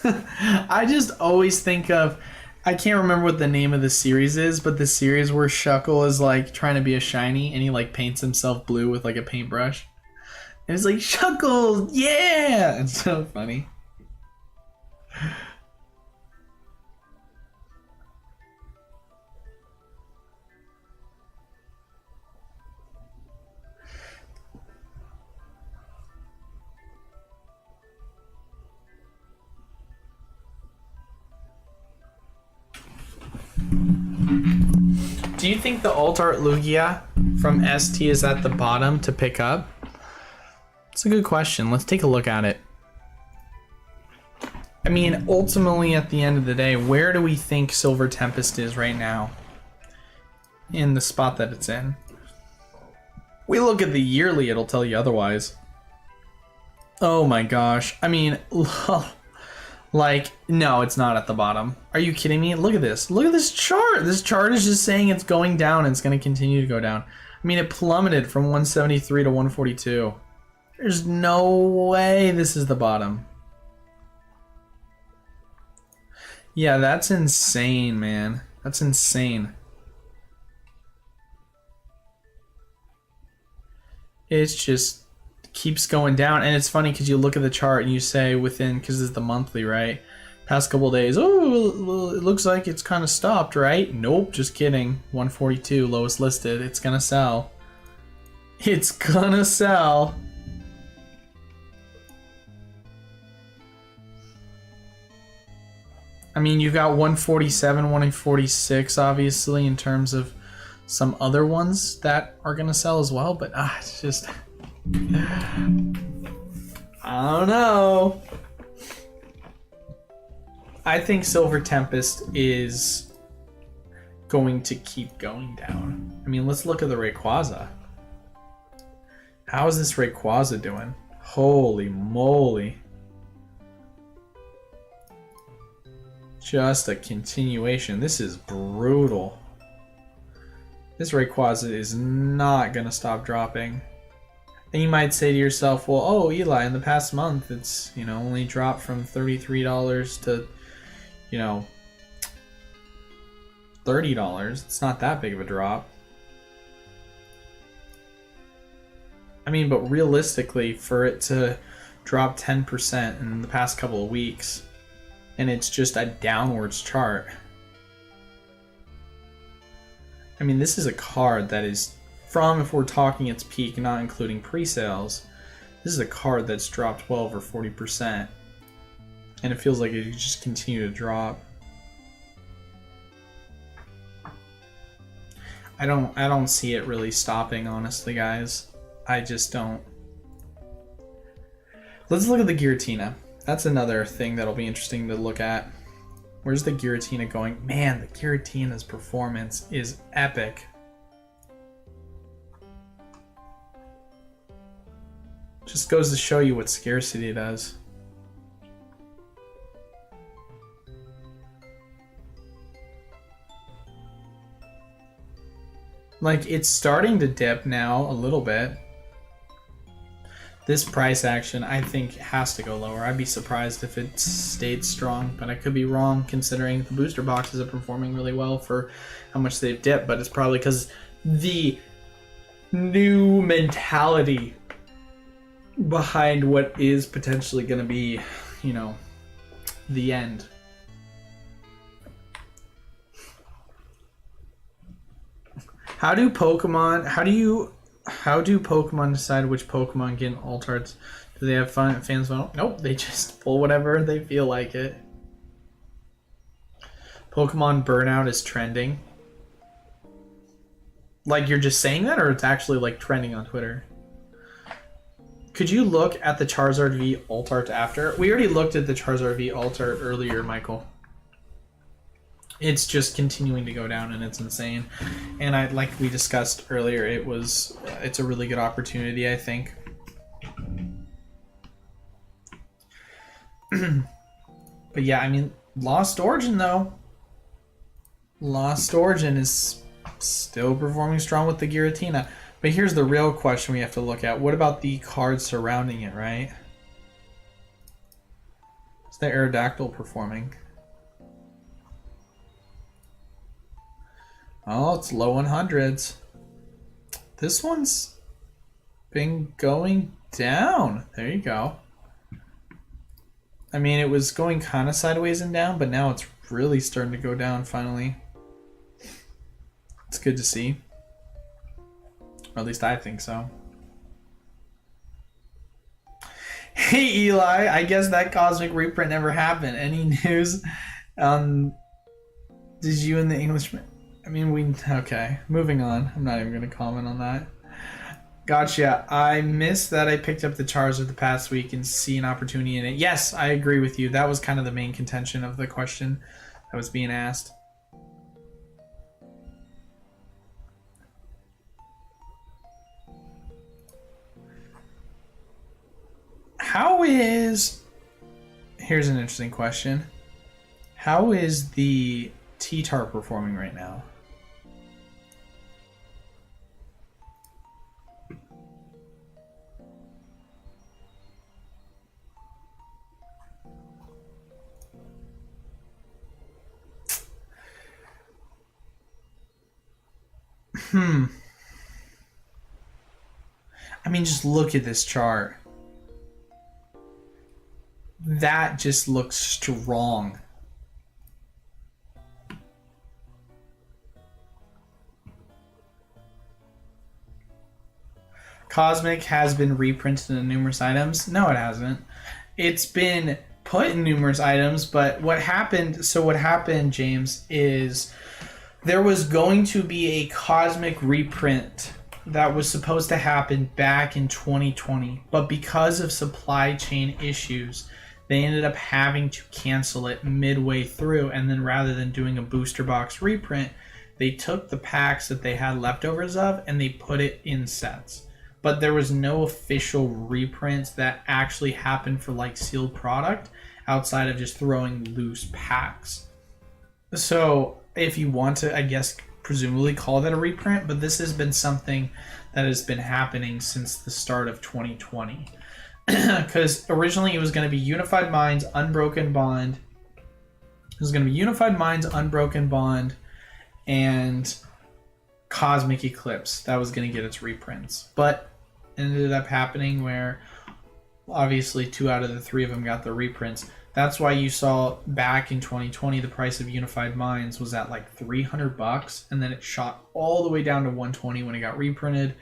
I just always think of, I can't remember what the name of the series is, but the series where Shuckle is like trying to be a shiny and he like paints himself blue with like a paintbrush. And it's like, Shuckle, yeah! It's so funny. Do you think the alt art Lugia from ST is at the bottom to pick up? It's a good question. Let's take a look at it. I mean, ultimately, at the end of the day, where do we think Silver Tempest is right now? In the spot that it's in. We look at the yearly, it'll tell you otherwise. Oh my gosh. I mean, like, no, it's not at the bottom. Are you kidding me? Look at this. Look at this chart. This chart is just saying it's going down and it's going to continue to go down. I mean, it plummeted from 173 to 142. There's no way this is the bottom. Yeah, that's insane, man. That's insane. It's just keeps going down, and it's funny because you look at the chart and you say within, because it's the monthly, right? Past couple days, oh, it looks like it's kind of stopped, right? Nope, just kidding. 142, lowest listed. It's gonna sell. It's gonna sell. I mean, you've got 147, 146, obviously, in terms of some other ones that are gonna sell as well, but it's just, I don't know. I think Silver Tempest is going to keep going down. I mean, let's look at the Rayquaza. How is this Rayquaza doing? Holy moly. Just a continuation. This is brutal. This Rayquaza is not going to stop dropping. And you might say to yourself, well, oh, Eli, in the past month, it's, you know, only dropped from $33 to, you know, $30. It's not that big of a drop. I mean, but realistically, for it to drop 10% in the past couple of weeks, and it's just a downwards chart. I mean, this is a card that is from, if we're talking its peak, not including pre-sales, this is a card that's dropped 12 or 40%. And it feels like it just continue to drop. I don't see it really stopping, honestly, guys. I just don't. Let's look at the Giratina. That's another thing that'll be interesting to look at. Where's the Giratina going? Man, the Giratina's performance is epic. Just goes to show you what scarcity does. Like, it's starting to dip now a little bit. This price action, I think, has to go lower. I'd be surprised if it stayed strong, but I could be wrong considering the booster boxes are performing really well for how much they've dipped, but it's probably because the new mentality behind what is potentially going to be, you know, the end. How do Pokemon decide which Pokemon get alt arts? Do they have fans vote? Nope, they just pull whatever they feel like it. Pokemon Burnout is trending. Like, you're just saying that, or it's actually like trending on Twitter? Could you look at the Charizard V alt art after? We already looked at the Charizard V alt art earlier, Michael. It's just continuing to go down, and it's insane. And I, like we discussed earlier, it's a really good opportunity, I think. But yeah, I mean, Lost Origin though. Lost Origin is still performing strong with the Giratina. But here's the real question we have to look at. What about the cards surrounding it, right? Is the Aerodactyl performing? Oh, it's low 100s. This one's been going down. There you go. I mean, it was going kind of sideways and down, but now it's really starting to go down finally. It's good to see. Or at least I think so. Hey Eli, I guess that cosmic reprint never happened. Any news? Did you and the Englishman? I mean, okay. Moving on. I'm not even going to comment on that. Gotcha. I missed that I picked up the Charizard the past week and see an opportunity in it. Yes, I agree with you. That was kind of the main contention of the question that was being asked. How is... Here's an interesting question. How is the T-Tar performing right now? I mean, just look at this chart. That just looks strong. Cosmic has been reprinted in numerous items. No, it hasn't. It's been put in numerous items, but what happened, James, is there was going to be a Cosmic reprint that was supposed to happen back in 2020, but because of supply chain issues, they ended up having to cancel it midway through, and then rather than doing a booster box reprint, they took the packs that they had leftovers of and they put it in sets. But there was no official reprints that actually happened for like sealed product outside of just throwing loose packs. So if you want to, I guess, presumably call that a reprint, but this has been something that has been happening since the start of 2020. Because originally it was going to be Unified Minds, Unbroken Bond. It was going to be Unified Minds, Unbroken Bond, and Cosmic Eclipse. That was going to get its reprints. But it ended up happening where obviously 2 out of the 3 of them got the reprints. That's why you saw back in 2020 the price of Unified Minds was at like $300, and then it shot all the way down to 120 when it got reprinted,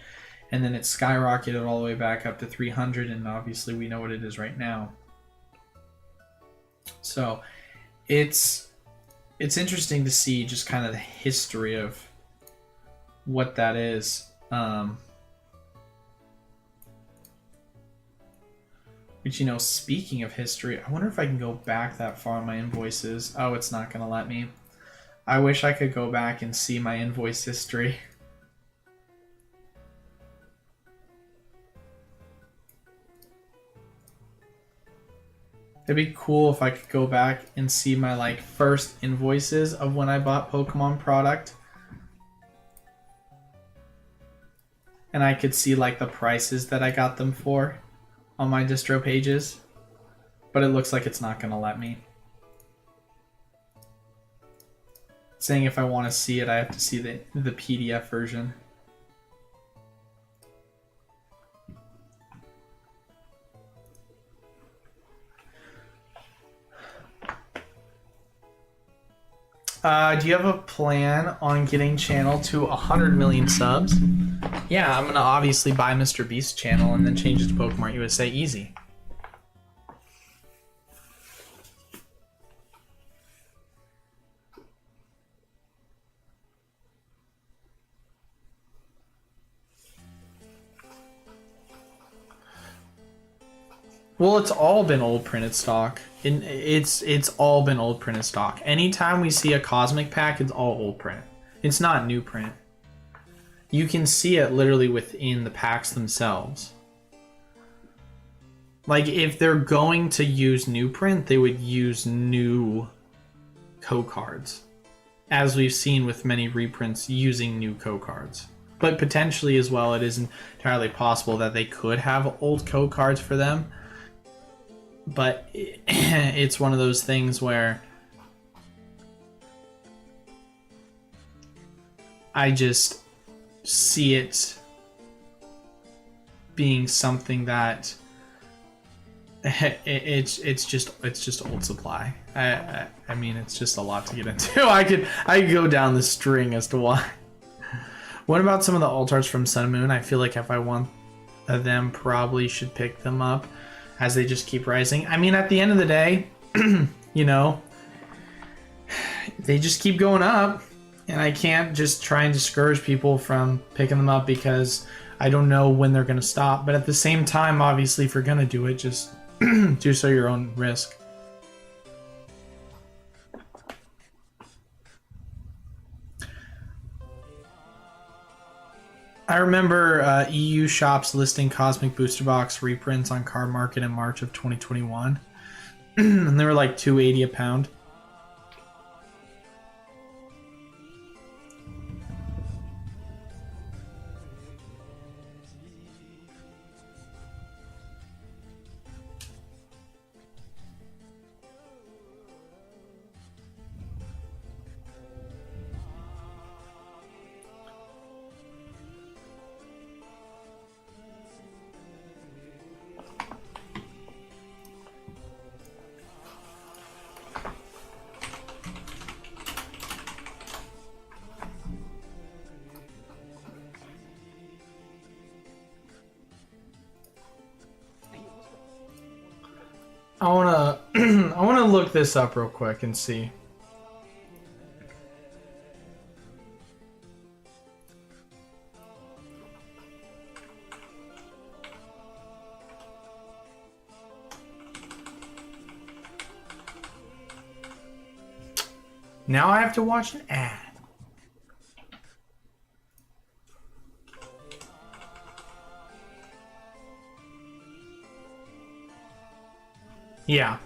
and then it skyrocketed all the way back up to 300, and obviously we know what it is right now. So it's interesting to see just kind of the history of what that is. Which, you know, speaking of history, I wonder if I can go back that far on my invoices. Oh, it's not going to let me. I wish I could go back and see my invoice history. It'd be cool if I could go back and see my like first invoices of when I bought Pokemon product. And I could see like the prices that I got them for on my distro pages. But it looks like it's not going to let me. It's saying if I want to see it, I have to see the PDF version. Do you have a plan on getting channel to 100 million subs? Yeah, I'm going to obviously buy Mr. Beast's channel and then change it to Pokemon USA. Easy. Well, it's all been old printed stock. It's all been old printed stock. Anytime we see a cosmic pack, it's all old print. It's not new print. You can see it literally within the packs themselves. Like, if they're going to use new print, they would use new code cards. As we've seen with many reprints using new code cards. But potentially as well, it is entirely possible that they could have old code cards for them. But it's one of those things where I just see it being something that it's just old supply. I mean, it's just a lot to get into. I could go down the string as to why. What about some of the alt arts from Sun and Moon? I feel like if I want them, probably should pick them up as they just keep rising. I mean, at the end of the day, you know, they just keep going up, and I can't just try and discourage people from picking them up because I don't know when they're going to stop. But at the same time, obviously, if you're going to do it, just do so at your own risk. I remember EU shops listing Cosmic Booster Box reprints on Card Market in March of 2021. And they were like $2.80 a pound. I wanna look this up real quick and see. Now I have to watch an ad. Yeah.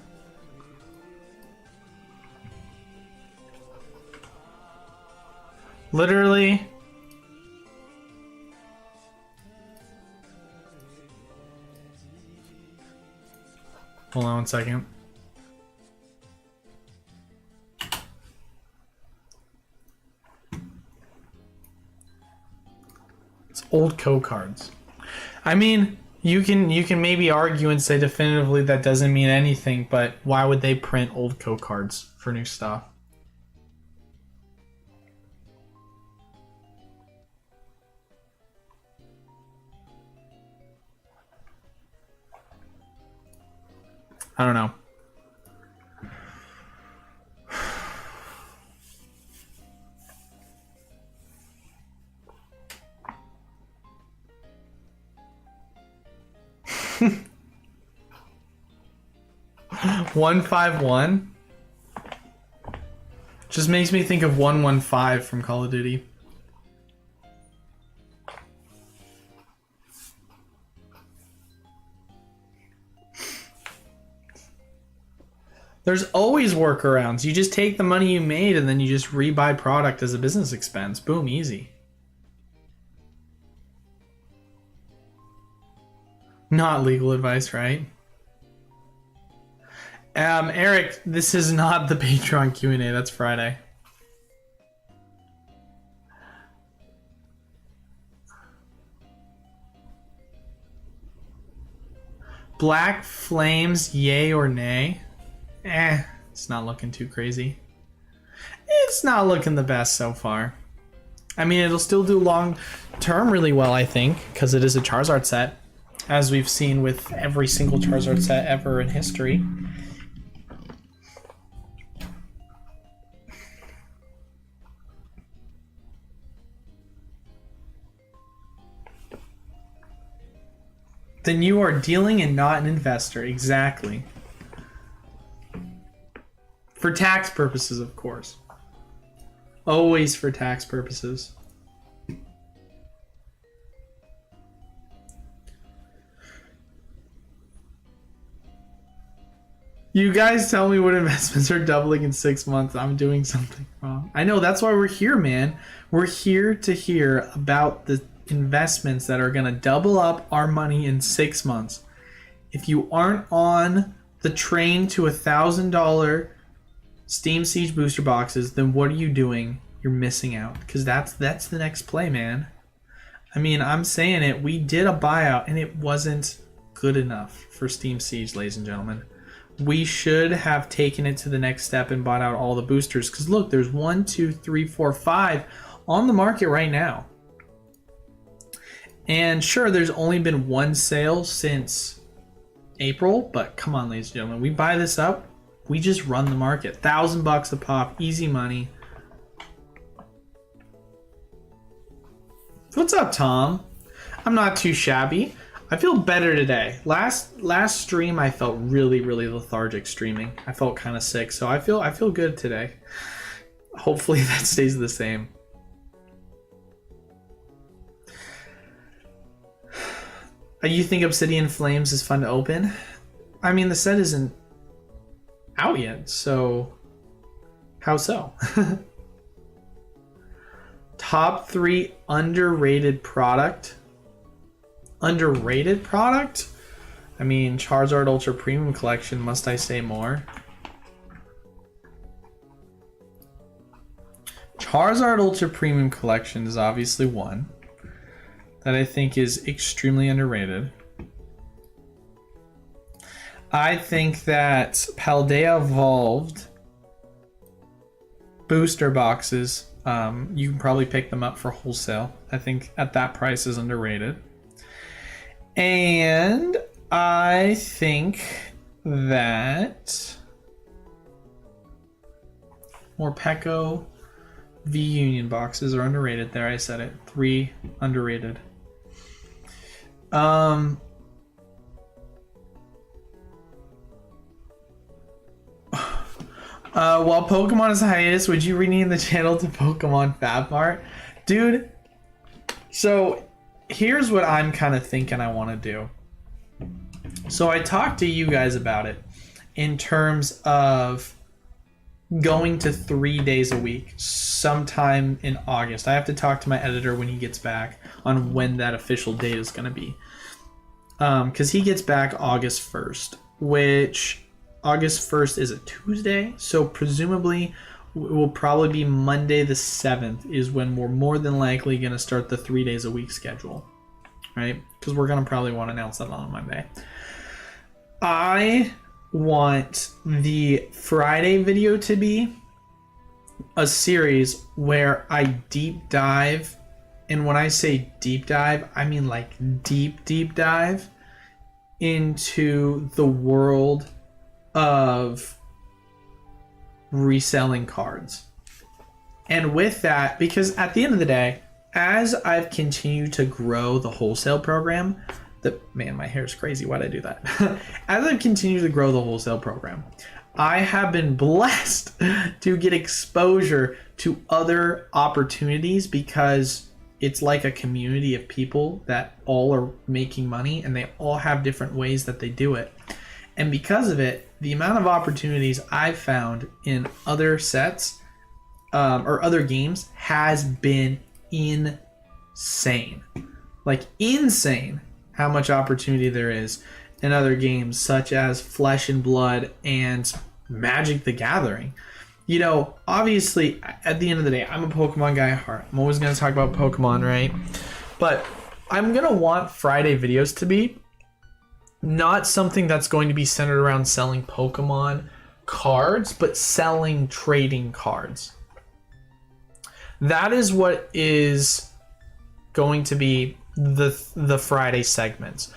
Literally. Hold on one second. It's old code cards. I mean, you can maybe argue and say definitively that doesn't mean anything, but why would they print old code cards for new stuff? I don't know. $151 just makes me think of 115 from Call of Duty. There's always workarounds. You just take the money you made and then you just rebuy product as a business expense. Boom, easy. Not legal advice, right? Eric, this is not the Patreon Q&A. That's Friday. Black Flames, yay or nay? It's not looking too crazy. It's not looking the best so far. I mean, it'll still do long term really well, I think, because it is a Charizard set, as we've seen with every single Charizard set ever in history. Then you are dealing and not an investor. Exactly. For tax purposes, of course. Always for tax purposes. You guys tell me what investments are doubling in 6 months. I'm doing something wrong. I know, that's why we're here, man. We're here to hear about the investments that are going to double up our money in 6 months. If you aren't on the train to $1,000 Steam Siege booster boxes, then what are you doing? You're missing out, because that's the next play, man. I mean, I'm saying it. We did a buyout, and it wasn't good enough for Steam Siege, ladies and gentlemen. We should have taken it to the next step and bought out all the boosters, because look, there's 1, 2, 3, 4, 5 on the market right now. And sure, there's only been one sale since April, but come on, ladies and gentlemen, we buy this up, we just run the market. $1,000 a pop, easy money. What's up, Tom? I'm not too shabby. I feel better today. Last stream I felt really lethargic streaming. I felt kind of sick, so I feel good today. Hopefully that stays the same. You think Obsidian Flames is fun to open? I mean, the set isn't out yet, so how so? Top 3 underrated product. Underrated product? I mean, Charizard Ultra Premium Collection, must I say more? Charizard Ultra Premium Collection is obviously one that I think is extremely underrated. I think that Paldea Evolved booster boxes, you can probably pick them up for wholesale. I think at that price is underrated. And I think that Morpeko V Union boxes are underrated. There, I said it. 3 underrated. While Pokemon is hiatus, would you rename the channel to Pokemon Fab Mart? Dude, so here's what I'm kind of thinking I want to do. So I talked to you guys about it in terms of going to 3 days a week sometime in August. I have to talk to my editor when he gets back on when that official date is going to be. Because he gets back August 1st, which August 1st is a Tuesday. So presumably it will probably be Monday the 7th is when we're more than likely going to start the 3 days a week schedule, right? Because we're going to probably want to announce that on a Monday. I want the Friday video to be a series where I deep dive, and when I say deep dive, I mean like deep dive into the world of reselling cards. And with that, because at the end of the day, as I've continued to grow the wholesale program, man, my hair is crazy. Why'd I do that? As I've continued to grow the wholesale program, I have been blessed to get exposure to other opportunities, because it's like a community of people that all are making money and they all have different ways that they do it. And because of it, the amount of opportunities I've found in other sets or other games has been insane. Like insane how much opportunity there is in other games such as Flesh and Blood and Magic the Gathering. You know, obviously, at the end of the day, I'm a Pokemon guy at heart. I'm always going to talk about Pokemon, right? But I'm going to want Friday videos to be not something that's going to be centered around selling Pokemon cards, but selling trading cards. That is what is going to be the Friday segments,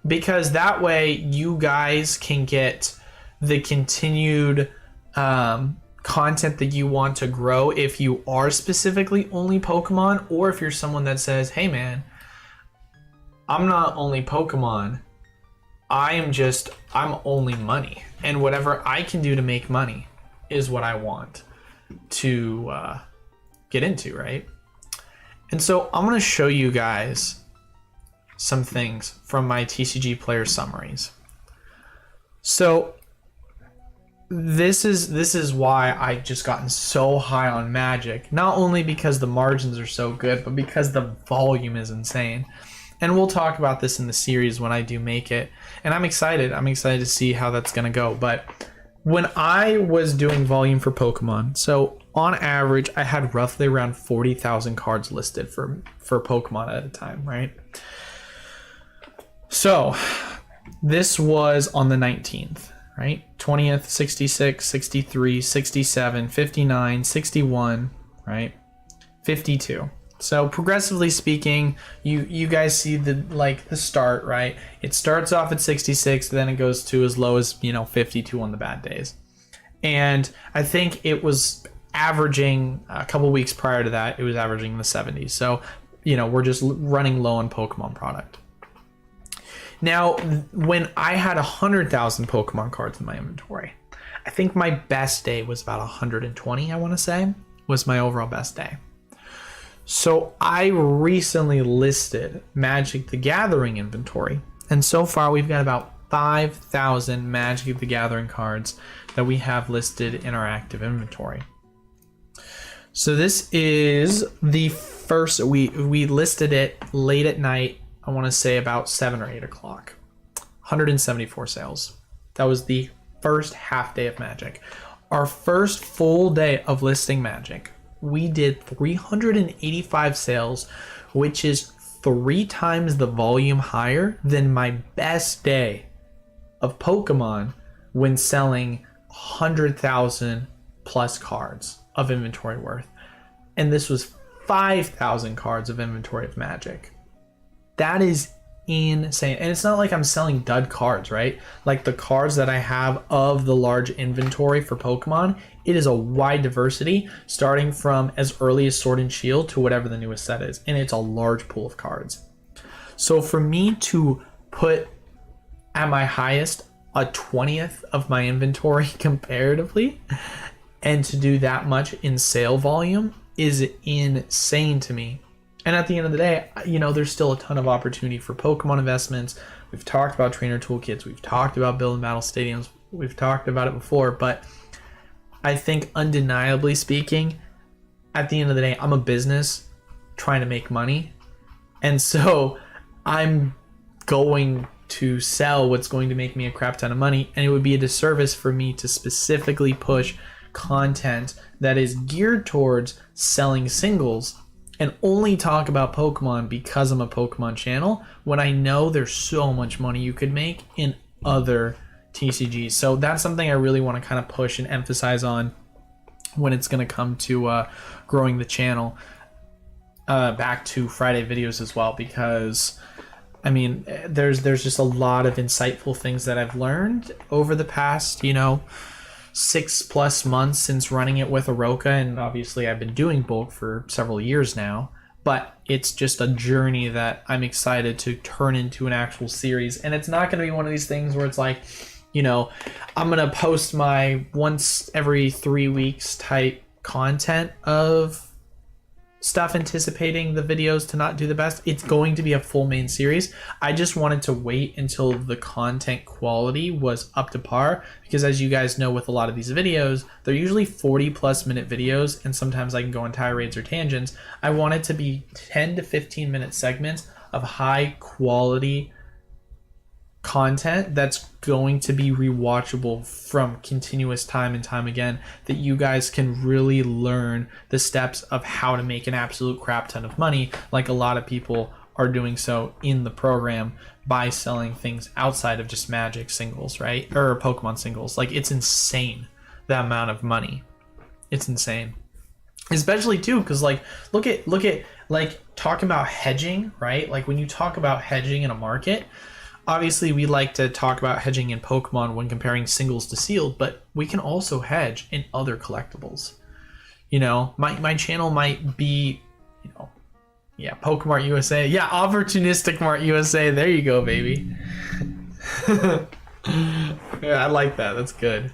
because that way you guys can get the continued content that you want to grow if you are specifically only Pokemon, or if you're someone that says, hey man, I'm not only Pokemon, I'm only money, and whatever I can do to make money is what I want to get into, right? And so I'm going to show you guys some things from my TCG player summaries. So this is why I just gotten so high on Magic, not only because the margins are so good, but because the volume is insane. And we'll talk about this in the series when I do make it. And I'm excited to see how that's going to go. But when I was doing volume for Pokemon, so on average, I had roughly around 40,000 cards listed for Pokemon at a time, right? So this was on the 19th, right? 20th, 66, 63, 67, 59, 61, right? 52. So progressively speaking, you guys see the start, right? It starts off at 66, then it goes to as low as 52 on the bad days. And I think it was averaging a couple weeks prior to that, it was averaging in the 70s. So, we're just running low on Pokemon product. Now, when I had 100,000 Pokemon cards in my inventory, I think my best day was about 120, I want to say, was my overall best day. So I recently listed Magic the Gathering inventory, and so far we've got about 5,000 Magic the Gathering cards that we have listed in our active inventory. So this is the first, we listed it late at night, I want to say about 7 or 8 o'clock. 174 sales. That was the first half day of Magic. Our first full day of listing Magic, we did 385 sales, which is 3 times the volume higher than my best day of Pokemon when selling 100,000 plus cards of inventory worth. And this was 5,000 cards of inventory of Magic. That is insane. And it's not like I'm selling dud cards, right? Like the cards that I have of the large inventory for Pokemon, it is a wide diversity, starting from as early as Sword and Shield to whatever the newest set is. And it's a large pool of cards. So for me to put at my highest a 20th of my inventory comparatively, and to do that much in sale volume is insane to me. And at the end of the day, there's still a ton of opportunity for Pokemon investments. We've talked about trainer toolkits. We've talked about build and battle stadiums. We've talked about it before. But I think undeniably speaking, at the end of the day, I'm a business trying to make money. And so I'm going to sell what's going to make me a crap ton of money. And it would be a disservice for me to specifically push content that is geared towards selling singles and only talk about Pokemon because I'm a Pokemon channel when I know there's so much money you could make in other TCGs. So that's something I really want to kind of push and emphasize on when it's going to come to growing the channel back to Friday videos as well, because I mean, there's just a lot of insightful things that I've learned over the past, 6+ months since running it with Aroka, and obviously I've been doing bulk for several years now, but it's just a journey that I'm excited to turn into an actual series. And it's not going to be one of these things where it's like, I'm going to post my once every 3 weeks type content of stuff anticipating the videos to not do the best. It's going to be a full main series. I just wanted to wait until the content quality was up to par, because as you guys know, with a lot of these videos, they're usually 40+ minute videos, and sometimes I can go on tirades or tangents. I want it to be 10 to 15 minute segments of high quality content that's going to be rewatchable from continuous time and time again, that you guys can really learn the steps of how to make an absolute crap ton of money, like a lot of people are doing so in the program by selling things outside of just Magic singles, right? Or Pokemon singles. Like, it's insane, the amount of money. It's insane. Especially too, because look at like talking about hedging, right? Like when you talk about hedging in a market, obviously, we like to talk about hedging in Pokemon when comparing singles to sealed, but we can also hedge in other collectibles. My channel might be, Pokemart USA. Yeah, Opportunistic Mart USA. There you go, baby. Yeah, I like that. That's good.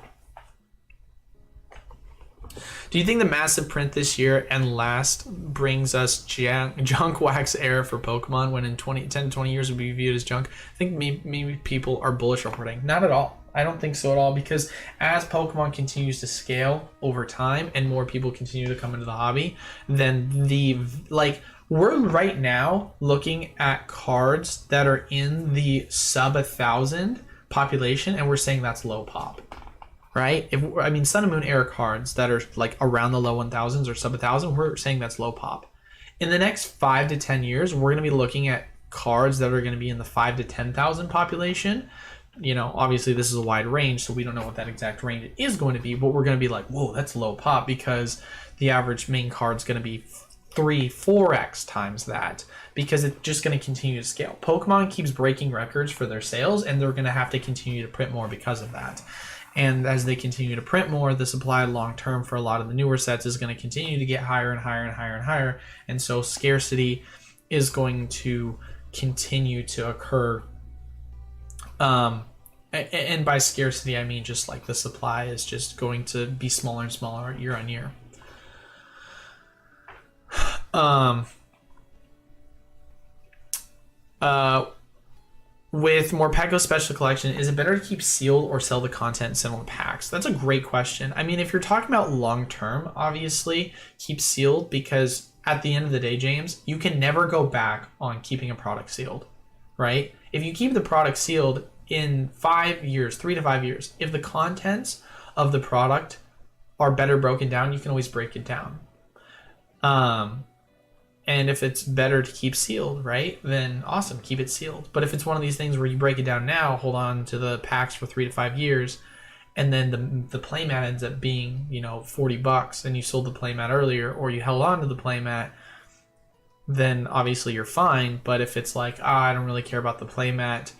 Do you think the massive print this year and last brings us junk wax era for Pokemon when in 10 to 20 years would be viewed as junk? I think maybe people are bullish reporting. Not at all. I don't think so at all, because as Pokemon continues to scale over time and more people continue to come into the hobby, then we're right now looking at cards that are in the sub 1,000 population, and we're saying that's low pop. Right? Sun and Moon era cards that are like around the low 1,000s or sub 1,000, we're saying that's low pop. In the next 5 to 10 years, we're going to be looking at cards that are going to be in the 5 to 10,000 population. You know, obviously this is a wide range, so we don't know what that exact range is going to be, but we're going to be like, whoa, that's low pop, because the average main card's going to be 3-4x times that, because it's just going to continue to scale. Pokemon keeps breaking records for their sales, and they're going to have to continue to print more because of that. And as they continue to print more, the supply long term for a lot of the newer sets is going to continue to get higher and higher and higher and higher. And so scarcity is going to continue to occur. And by scarcity, I mean just like the supply is just going to be smaller and smaller year on year. With Morpeko Special Collection, is it better to keep sealed or sell the content and sell in packs? That's a great question. I mean, if you're talking about long term, obviously keep sealed, because at the end of the day, James, you can never go back on keeping a product sealed, right? If you keep the product sealed in 5 years, 3 to 5 years, if the contents of the product are better broken down, you can always break it down. And if it's better to keep sealed, right, then awesome, keep it sealed. But if it's one of these things where you break it down now, hold on to the packs for 3 to 5 years, and then the playmat ends up being, $40, and you sold the playmat earlier, or you held on to the playmat, then obviously you're fine. But if it's like, I don't really care about the playmat,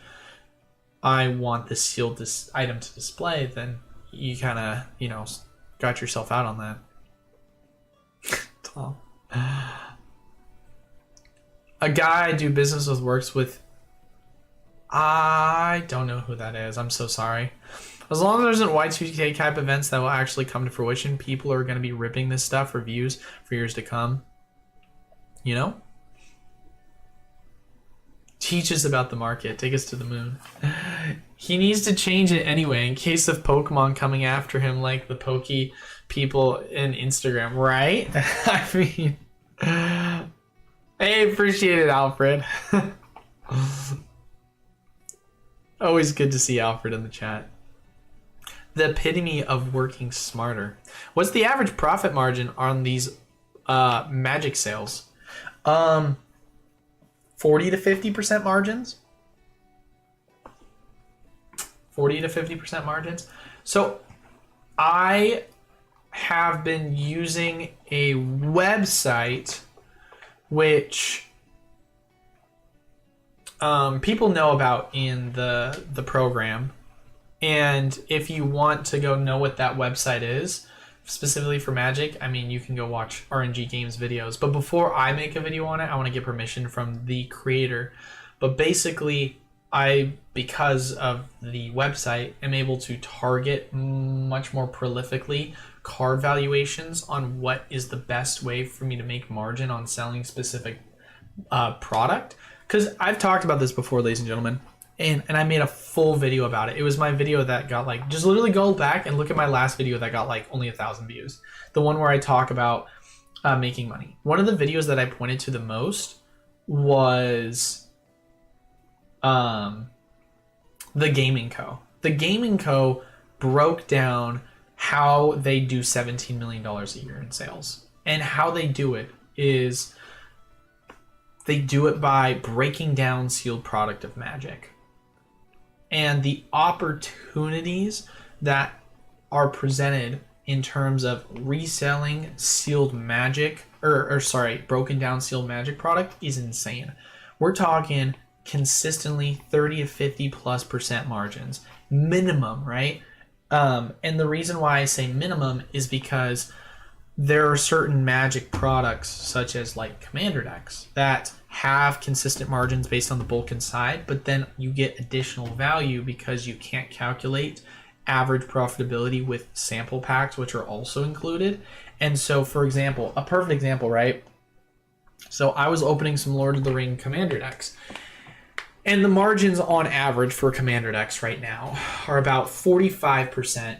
I want this sealed item to display, then you kind of, got yourself out on that. Tom. A guy I do business with works with... I don't know who that is. I'm so sorry. As long as there isn't Y2K type events that will actually come to fruition, people are going to be ripping this stuff for views for years to come. Teach us about the market. Take us to the moon. He needs to change it anyway in case of Pokemon coming after him like the Poke people in Instagram, right? I mean... Hey, appreciate it, Alfred. Always good to see Alfred in the chat. The epitome of working smarter. What's the average profit margin on these magic sales? 40 to 50% margins. 40 to 50% margins. So I have been using a website which people know about in the program. And if you want to go know what that website is, specifically for Magic, I mean, you can go watch RNG Games videos. But before I make a video on it, I want to get permission from the creator. But basically, because of the website, am able to target much more prolifically card valuations on what is the best way for me to make margin on selling specific product. Because I've talked about this before, ladies and gentlemen, and I made a full video about it. It was my video that got just literally go back and look at my last video that got only 1,000 views. The one where I talk about making money. One of the videos that I pointed to the most was the Gaming Co. The Gaming Co. broke down how they do $17 million a year in sales. And how they do it is they do it by breaking down sealed product of Magic. And the opportunities that are presented in terms of reselling sealed Magic, broken down sealed Magic product is insane. We're talking consistently 30 to 50+% margins. Minimum, right? And the reason why I say minimum is because there are certain Magic products, such as Commander decks, that have consistent margins based on the bulk inside, but then you get additional value because you can't calculate average profitability with sample packs, which are also included. And so, for example, a perfect example, right? So I was opening some Lord of the Ring Commander decks, and the margins on average for Commander decks right now are about 45%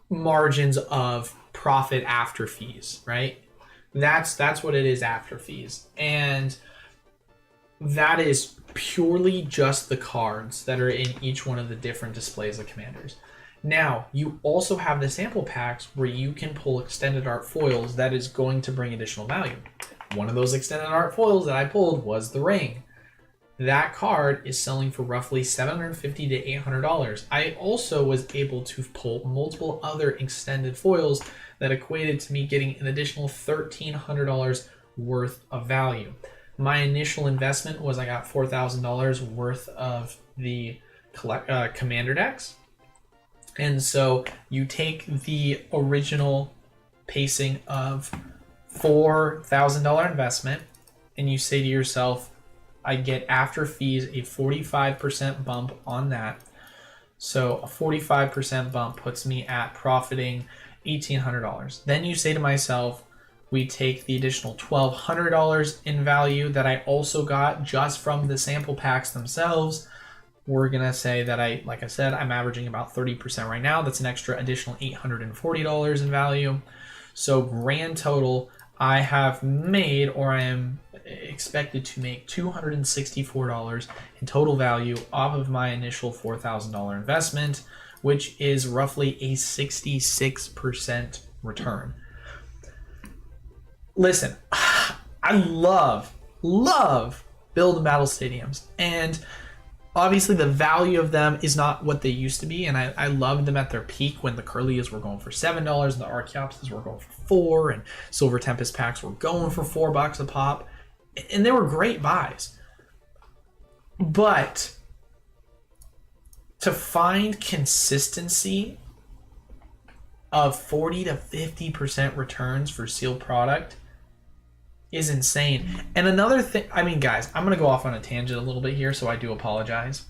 margins of profit after fees, right? That's what it is after fees. And that is purely just the cards that are in each one of the different displays of Commanders. Now, you also have the sample packs where you can pull extended art foils that is going to bring additional value. One of those extended art foils that I pulled was the Ring. That card is selling for roughly $750 to $800. I also was able to pull multiple other extended foils that equated to me getting an additional $1,300 worth of value. My initial investment was I got $4,000 worth of the Commander decks. And so you take the original pacing of $4,000 investment and you say to yourself, I get after fees a 45% bump on that. So a 45% bump puts me at profiting $1,800. Then you say to myself, we take the additional $1,200 in value that I also got just from the sample packs themselves. We're going to say that like I said, I'm averaging about 30% right now. That's an extra additional $840 in value. So grand total, I have made, or I am expected to make, $264 in total value off of my initial $4,000 investment, which is roughly a 66% return. Listen, I love build and battle stadiums, and obviously the value of them is not what they used to be, and I loved them at their peak when the Curlias were going for $7 and the Archeopsis were going for $4, and Silver Tempest packs were going for $4 a pop, and they were great buys. But to find consistency of 40 to 50% returns for sealed product is insane. And another thing, I mean, guys, I'm going to go off on a tangent a little bit here, so I do apologize.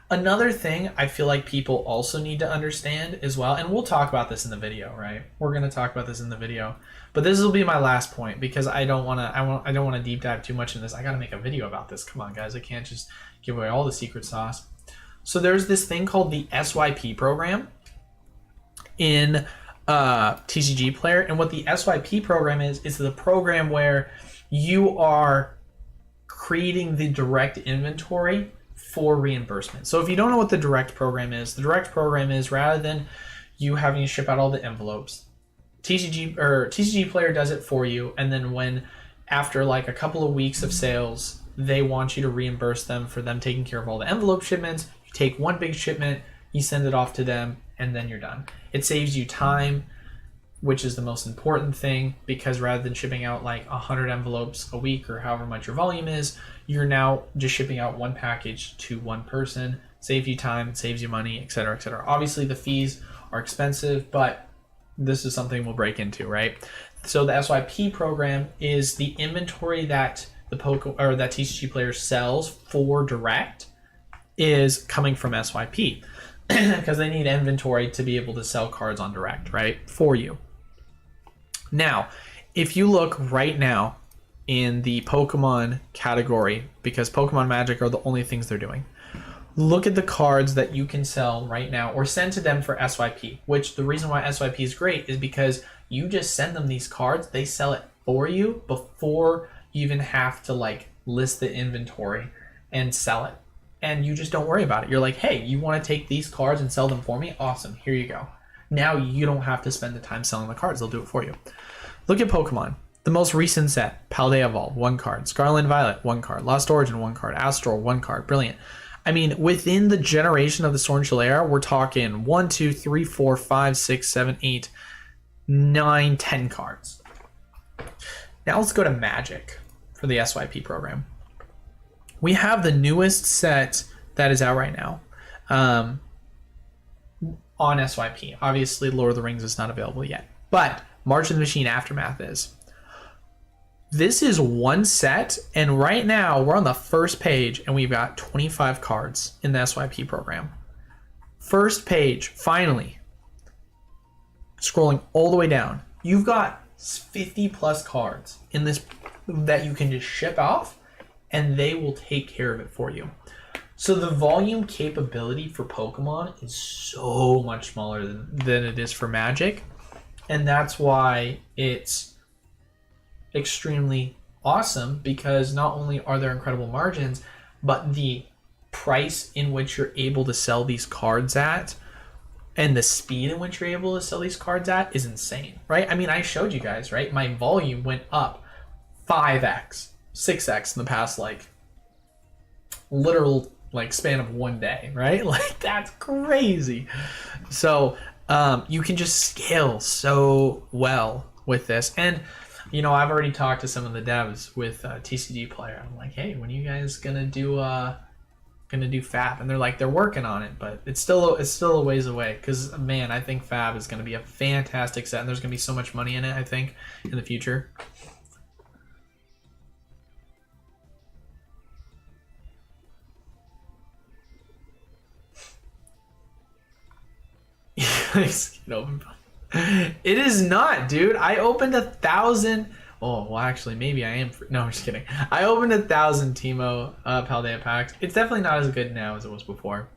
Another thing I feel like people also need to understand as well, and we'll talk about this in the video, right? We're going to talk about this in the video, but this will be my last point because I don't want to deep dive too much in this. I got to make a video about this. Come on, guys, I can't just give away all the secret sauce. So there's this thing called the SYP program in TCG Player, and what the SYP program is the program where you are creating the direct inventory for reimbursement. So if you don't know what the direct program is, the direct program is rather than you having to ship out all the envelopes, TCG Player does it for you, and then when after like a couple of weeks of sales, they want you to reimburse them for them taking care of all the envelope shipments. You take one big shipment, you send it off to them, and then you're done. It saves you time, which is the most important thing, because rather than shipping out like 100 envelopes a week or however much your volume is, you're now just shipping out one package to one person. Saves you time, saves you money, etc., etc. Obviously the fees are expensive, but this is something we'll break into, right? So the SYP program is the inventory that that TCG Player sells for direct is coming from SYP because they need inventory to be able to sell cards on direct, right, for you. Now, if you look right now in the Pokemon category, because Pokemon Magic are the only things they're doing, look at the cards that you can sell right now or send to them for SYP, which the reason why SYP is great is because you just send them these cards, they sell it for you before you even have to like list the inventory and sell it. And you just don't worry about it. You're like, hey, you want to take these cards and sell them for me? Awesome, here you go. Now you don't have to spend the time selling the cards, they'll do it for you. Look at Pokemon. The most recent set, Paldea Evolve, 1 card. Scarlet and Violet, 1 card. Lost Origin, 1 card. Astral, 1 card. Brilliant. I mean, within the generation of the Sword and Shield era, we're talking 1, 2, 3, 4, 5, 6, 7, 8, 9, 10 cards. Now let's go to Magic for the SYP program. We have the newest set that is out right now on SYP. Obviously, Lord of the Rings is not available yet, but March of the Machine Aftermath is. This is one set, and right now we're on the first page, and we've got 25 cards in the SYP program. First page, finally. Scrolling all the way down. You've got 50 plus cards in this that you can just ship off, and they will take care of it for you. So the volume capability for Pokemon is so much smaller than it is for Magic, and that's why it's extremely awesome, because not only are there incredible margins, but the price in which you're able to sell these cards at and the speed in which you're able to sell these cards at is insane, right? I mean, I showed you guys, right? My volume went up 5x, 6x in the past, like, literal, like, span of one day, right? Like, that's crazy. So you can just scale so well with this. And you know, I've already talked to some of the devs with TCG Player. I'm like, hey, when are you guys gonna do Fab? And they're like, they're working on it, but it's still a ways away. Because man, I think Fab is gonna be a fantastic set, and there's gonna be so much money in it. I think in the future. It is not, dude. I opened 1,000. Oh, well, actually, maybe I am. No, I'm just kidding. I opened 1,000 Teemo Paldea packs. It's definitely not as good now as it was before.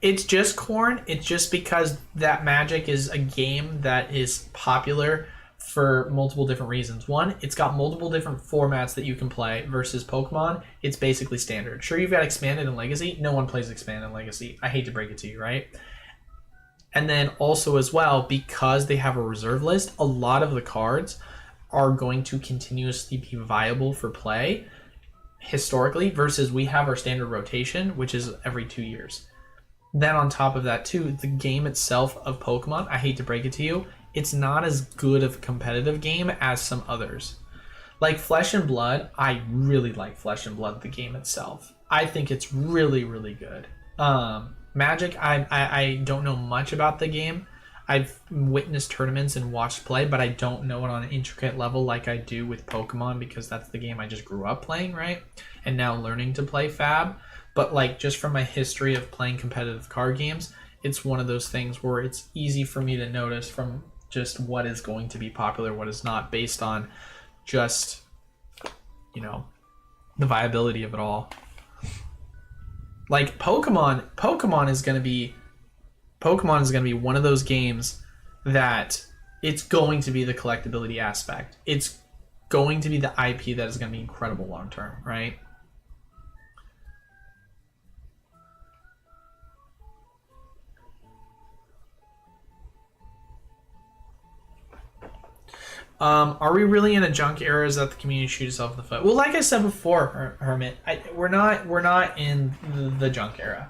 It's just corn. It's just because that Magic is a game that is popular for multiple different reasons. One, it's got multiple different formats that you can play, versus Pokemon, it's basically standard. Sure, you've got Expanded and Legacy. No one plays Expanded and Legacy. I hate to break it to you, right? And then also as well, because they have a reserve list, a lot of the cards are going to continuously be viable for play historically, versus we have our standard rotation, which is every 2 years. Then on top of that too, the game itself of Pokemon, I hate to break it to you, it's not as good of a competitive game as some others. Like Flesh and Blood, I really like Flesh and Blood, the game itself. I think it's really, really good. Magic, I don't know much about the game. I've witnessed tournaments and watched play, but I don't know it on an intricate level like I do with Pokemon, because that's the game I just grew up playing, right? And now learning to play Fab. But like, just from my history of playing competitive card games, it's one of those things where it's easy for me to notice from just what is going to be popular, what is not, based on just, you know, the viability of it all. Like Pokemon is going to be one of those games that it's going to be the collectability aspect. It's going to be the IP that is going to be incredible long term, right? Are we really in a junk era? Is that the community shoot itself in the foot? Well, like I said before, Hermit, we're not in the junk era.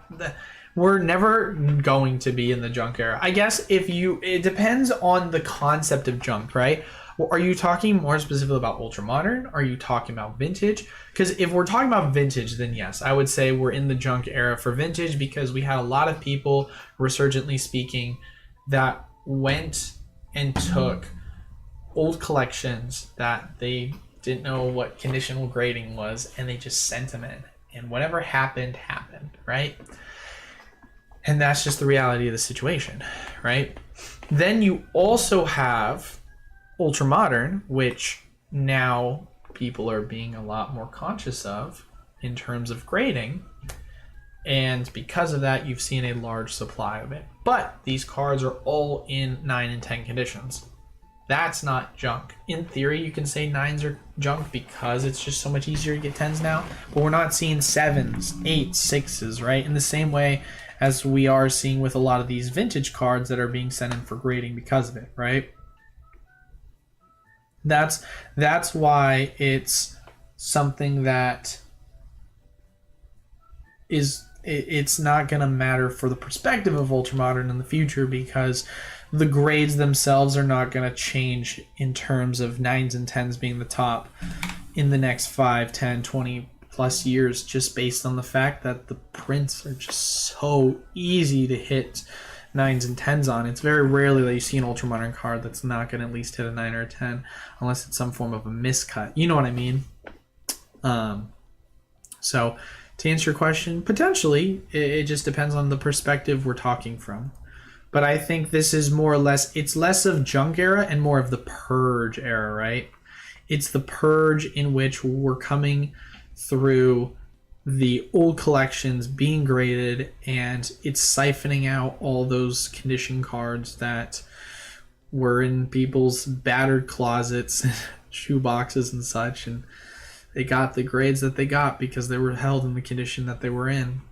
We're never going to be in the junk era. I guess it depends on the concept of junk, right? Are you talking more specifically about ultra modern? Are you talking about vintage? Because if we're talking about vintage, then yes, I would say we're in the junk era for vintage, because we had a lot of people, resurgently speaking, that went and took old collections that they didn't know what conditional grading was, and they just sent them in, and whatever happened, right? And that's just the reality of the situation, right? Then you also have ultra modern, which now people are being a lot more conscious of in terms of grading, and because of that, you've seen a large supply of it. But these cards are all in 9 and 10 conditions. That's not junk. In theory, you can say 9s are junk because it's just so much easier to get 10s now, but we're not seeing 7s, 8s, 6s, right? In the same way as we are seeing with a lot of these vintage cards that are being sent in for grading because of it, right? That's why it's something that it's not going to matter for the perspective of ultramodern in the future, because the grades themselves are not going to change in terms of 9s and 10s being the top in the next 5, 10, 20 plus years, just based on the fact that the prints are just so easy to hit 9s and 10s on. It's very rarely that you see an Ultra Modern card that's not going to at least hit a 9 or a 10, unless it's some form of a miscut. You know what I mean? So, to answer your question, potentially, it just depends on the perspective we're talking from. But I think this is more or less, it's less of junk era and more of the purge era, right? It's the purge in which we're coming through the old collections being graded, and it's siphoning out all those condition cards that were in people's battered closets, shoe boxes and such, and they got the grades that they got because they were held in the condition that they were in,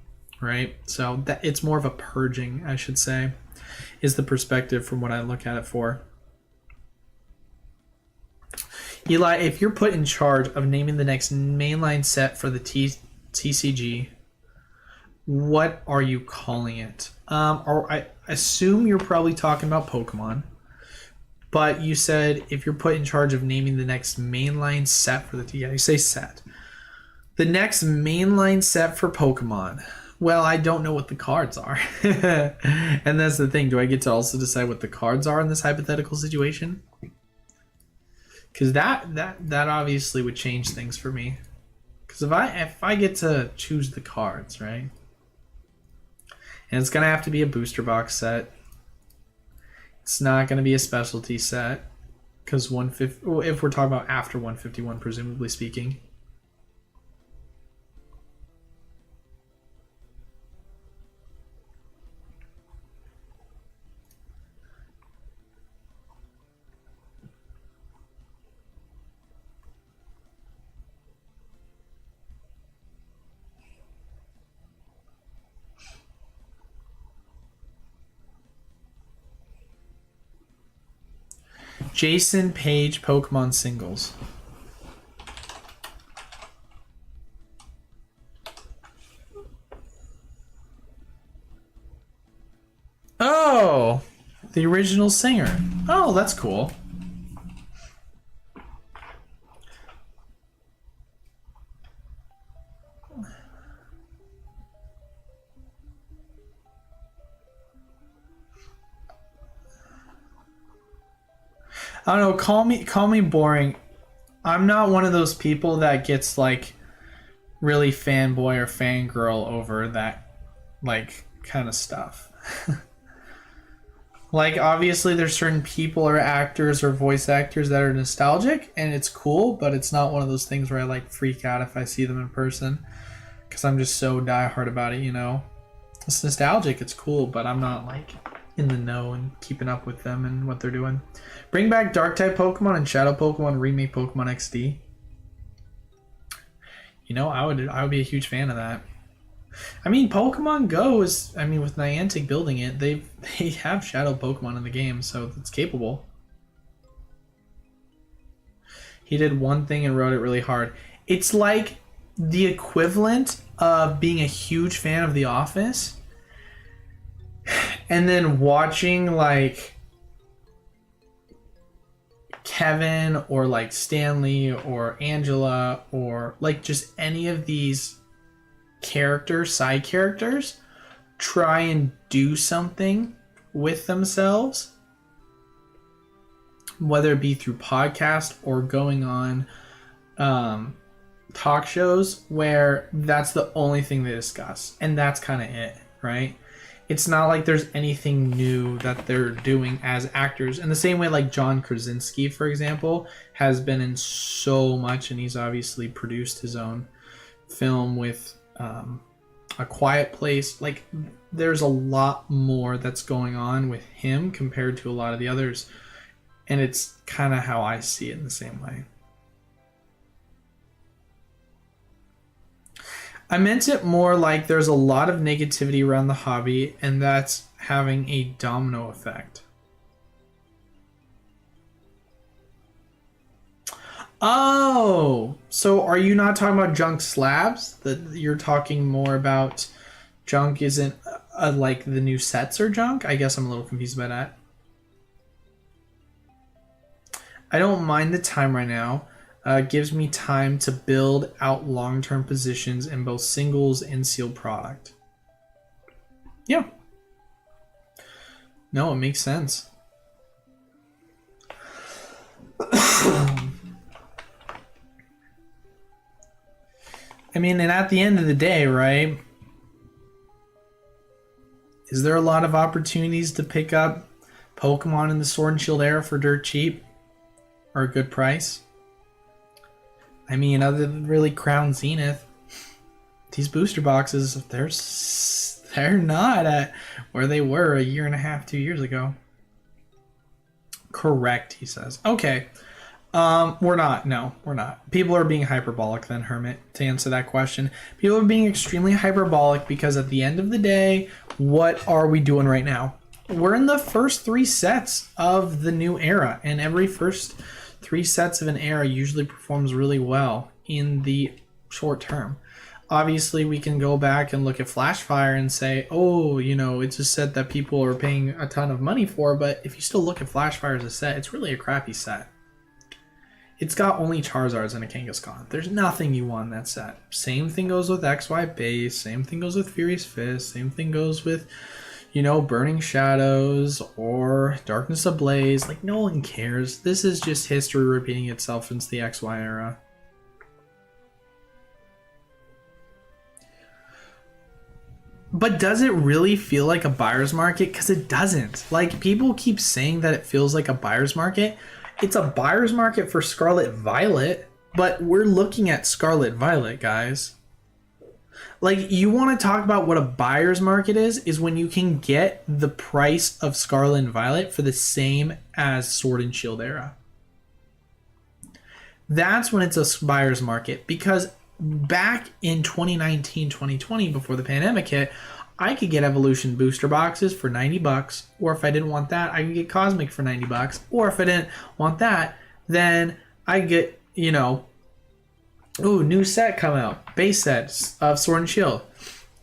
right? So that it's more of a purging, I should say, is the perspective from what I look at it for. Eli, if you're put in charge of naming the next mainline set for the TCG, what are you calling it? Or I assume you're probably talking about Pokemon. But you said if you're put in charge of naming the next mainline set for the you say set. The next mainline set for Pokemon. Well, I don't know what the cards are. And that's the thing. Do I get to also decide what the cards are in this hypothetical situation? Because that obviously would change things for me. Because if I get to choose the cards, right? And it's gonna have to be a booster box set. It's not going to be a specialty set, because 150. Well, if we're talking about after 151, presumably speaking. Jason Page Pokemon singles. Oh, the original singer. Oh, that's cool. I don't know, call me boring. I'm not one of those people that gets like really fanboy or fangirl over that like kind of stuff. Like obviously there's certain people or actors or voice actors that are nostalgic and it's cool, but it's not one of those things where I like freak out if I see them in person because I'm just so diehard about it, you know. It's nostalgic, it's cool, but I'm not like in the know and keeping up with them and what they're doing. Bring back Dark-type Pokemon and Shadow Pokemon, remake Pokemon XD. You know, I would be a huge fan of that. I mean, Pokemon Go is, I mean, with Niantic building it, they have Shadow Pokemon in the game, so it's capable. He did one thing and wrote it really hard. It's like the equivalent of being a huge fan of The Office and then watching like Kevin or like Stanley or Angela or like just any of these side characters try and do something with themselves, whether it be through podcast or going on talk shows where that's the only thing they discuss and that's kind of it, right? It's not like there's anything new that they're doing as actors. In the same way like John Krasinski, for example, has been in so much, and he's obviously produced his own film with A Quiet Place. Like, there's a lot more that's going on with him compared to a lot of the others. And it's kind of how I see it in the same way. I meant it more like there's a lot of negativity around the hobby, and that's having a domino effect. Oh, so are you not talking about junk slabs? That you're talking more about junk isn't like the new sets are junk? I guess I'm a little confused by that. I don't mind the time right now. Gives me time to build out long-term positions in both singles and sealed product. Yeah. No, it makes sense. I mean, and at the end of the day, right? Is there a lot of opportunities to pick up Pokemon in the Sword and Shield era for dirt cheap? Or a good price? I mean, other than really Crown Zenith, these booster boxes, they're not at where they were a year and a half, 2 years ago. Correct, he says. Okay. We're not. No, we're not. People are being hyperbolic then, Hermit, to answer that question. People are being extremely hyperbolic because at the end of the day, what are we doing right now? We're in the first 3 sets of the new era, and every first 3 sets of an era usually performs really well in the short term. Obviously, we can go back and look at Flashfire and say, oh, you know, it's a set that people are paying a ton of money for, but if you still look at Flashfire as a set, it's really a crappy set. It's got only Charizards and a Kangaskhan. There's nothing you want in that set. Same thing goes with XY Base, same thing goes with Furious Fist, same thing goes with, you know, Burning Shadows or Darkness Ablaze. Like, no one cares. This is just history repeating itself since the XY era. But does it really feel like a buyer's market? Because it doesn't. Like, people keep saying that it feels like a buyer's market. It's a buyer's market for Scarlet Violet, but we're looking at Scarlet Violet, guys. Like, you want to talk about what a buyer's market is when you can get the price of Scarlet and Violet for the same as Sword and Shield era. That's when it's a buyer's market, because back in 2019, 2020, before the pandemic hit, I could get Evolution booster boxes for $90, or if I didn't want that, I could get Cosmic for $90, or if I didn't want that, then I get, you know, ooh, new set come out, base set of Sword and Shield.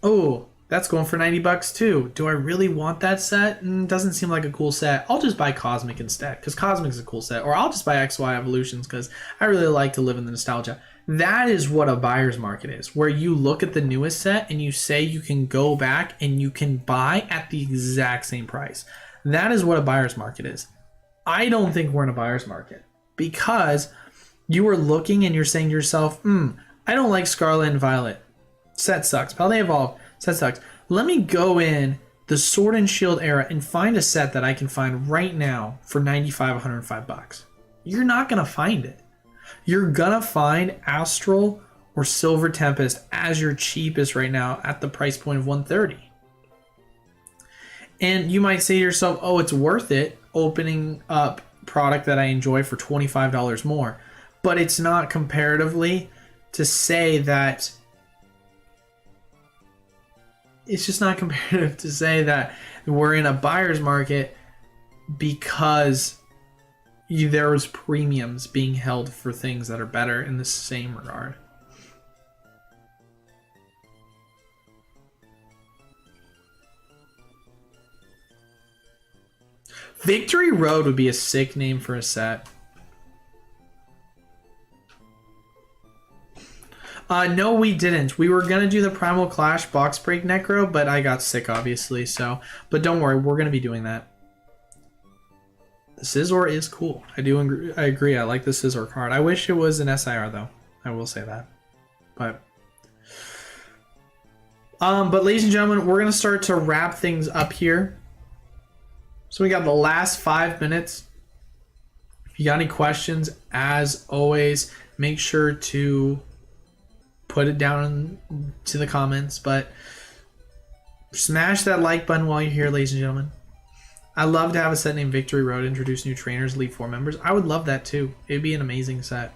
Oh, that's going for $90 too. Do I really want that set? Doesn't seem like a cool set. I'll just buy Cosmic instead, because Cosmic's a cool set, or I'll just buy XY Evolutions because I really like to live in the nostalgia. That is what a buyer's market is, where you look at the newest set and you say you can go back and you can buy at the exact same price. That is what a buyer's market is. I don't think we're in a buyer's market because you are looking and you're saying to yourself, I don't like Scarlet and Violet. Set sucks. How they evolve. Set sucks. Let me go in the Sword and Shield era and find a set that I can find right now for $95, $105. You're not going to find it. You're gonna find Astral or Silver Tempest as your cheapest right now at the price point of $130. And you might say to yourself, oh, it's worth it opening up product that I enjoy for $25 more. But it's not comparatively to say that it's just not comparative to say that we're in a buyer's market because there's premiums being held for things that are better in the same regard. Victory Road would be a sick name for a set. No, we didn't. We were going to do the Primal Clash box break Necro, but I got sick, obviously. So, but don't worry, we're going to be doing that. The Scizor is cool. I agree. I like the Scizor card. I wish it was an SIR though. I will say that. But ladies and gentlemen, we're gonna start to wrap things up here. So we got the last 5 minutes. If you got any questions, as always, make sure to put it down to the comments. But smash that like button while you're here, ladies and gentlemen. I'd love to have a set named Victory Road, introduce new trainers, Elite Four members. I would love that too. It'd be an amazing set.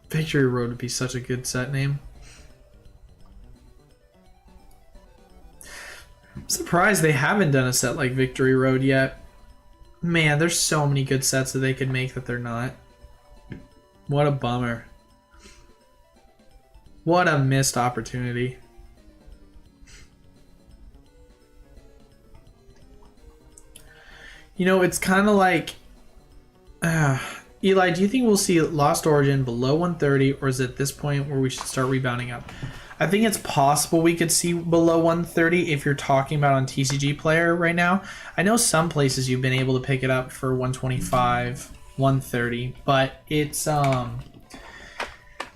Victory Road would be such a good set name. I'm surprised they haven't done a set like Victory Road yet. Man, there's so many good sets that they could make that they're not. What a bummer. What a missed opportunity. You know, it's kind of like Eli, do you think we'll see Lost Origin below 130, or is it at this point where we should start rebounding up? I think it's possible we could see below 130 if you're talking about on TCG Player right now. I know some places you've been able to pick it up for 125, 130, but it's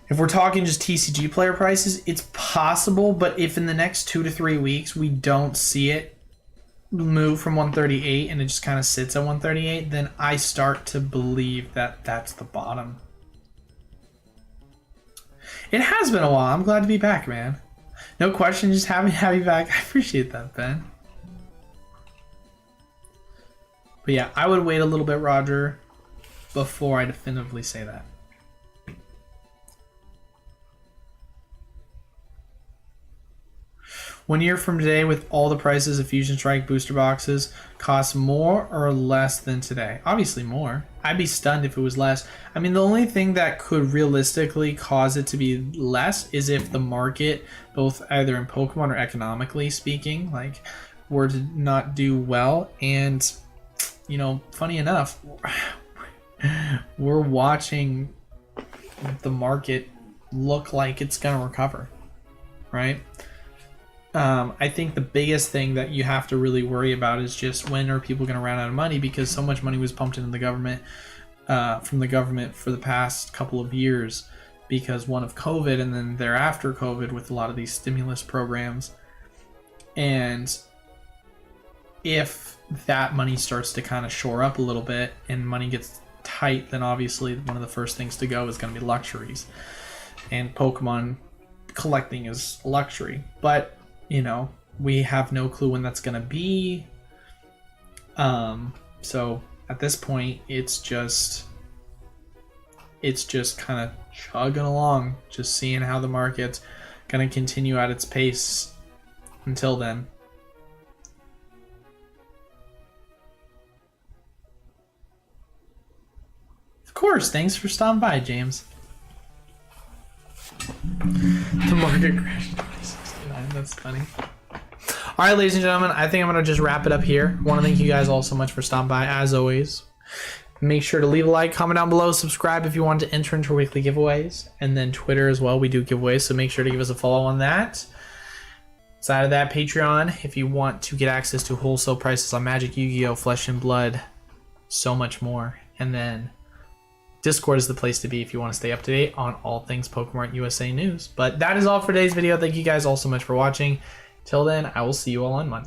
if we're talking just TCG Player prices, it's possible, but if in the next 2 to 3 weeks we don't see it move from 138 and it just kind of sits at 138, then I start to believe that that's the bottom. It has been a while. I'm glad to be back, man. No question, just happy to have you back. I appreciate that, Ben. But yeah, I would wait a little bit, Roger, before I definitively say that. One year from today, with all the prices of Fusion Strike booster boxes, costs more or less than today? Obviously more. I'd be stunned if it was less. I mean, the only thing that could realistically cause it to be less is if the market, both either in Pokemon or economically speaking, like, were to not do well. And, you know, funny enough, we're watching the market look like it's going to recover, right? I think the biggest thing that you have to really worry about is just when are people going to run out of money, because so much money was pumped into the government from the government for the past couple of years because one of COVID and then thereafter COVID with a lot of these stimulus programs. And if that money starts to kind of shore up a little bit and money gets tight, then obviously one of the first things to go is going to be luxuries. And Pokemon collecting is a luxury. But you know, we have no clue when that's going to be. So at this point, it's just kind of chugging along, just seeing how the market's going to continue at its pace until then. Of course, thanks for stopping by, James. The market crashed. That's funny. All right, ladies and gentlemen, I think I'm going to just wrap it up here. I want to thank you guys all so much for stopping by, as always. Make sure to leave a like, comment down below, subscribe if you want to enter into weekly giveaways, and then Twitter as well. We do giveaways, so make sure to give us a follow on that. Aside of that, Patreon, if you want to get access to wholesale prices on Magic, Yu-Gi-Oh!, Flesh and Blood, so much more. And then Discord is the place to be if you want to stay up to date on all things Pokemon USA news. But that is all for today's video. Thank you guys all so much for watching. Till then, I will see you all on Monday.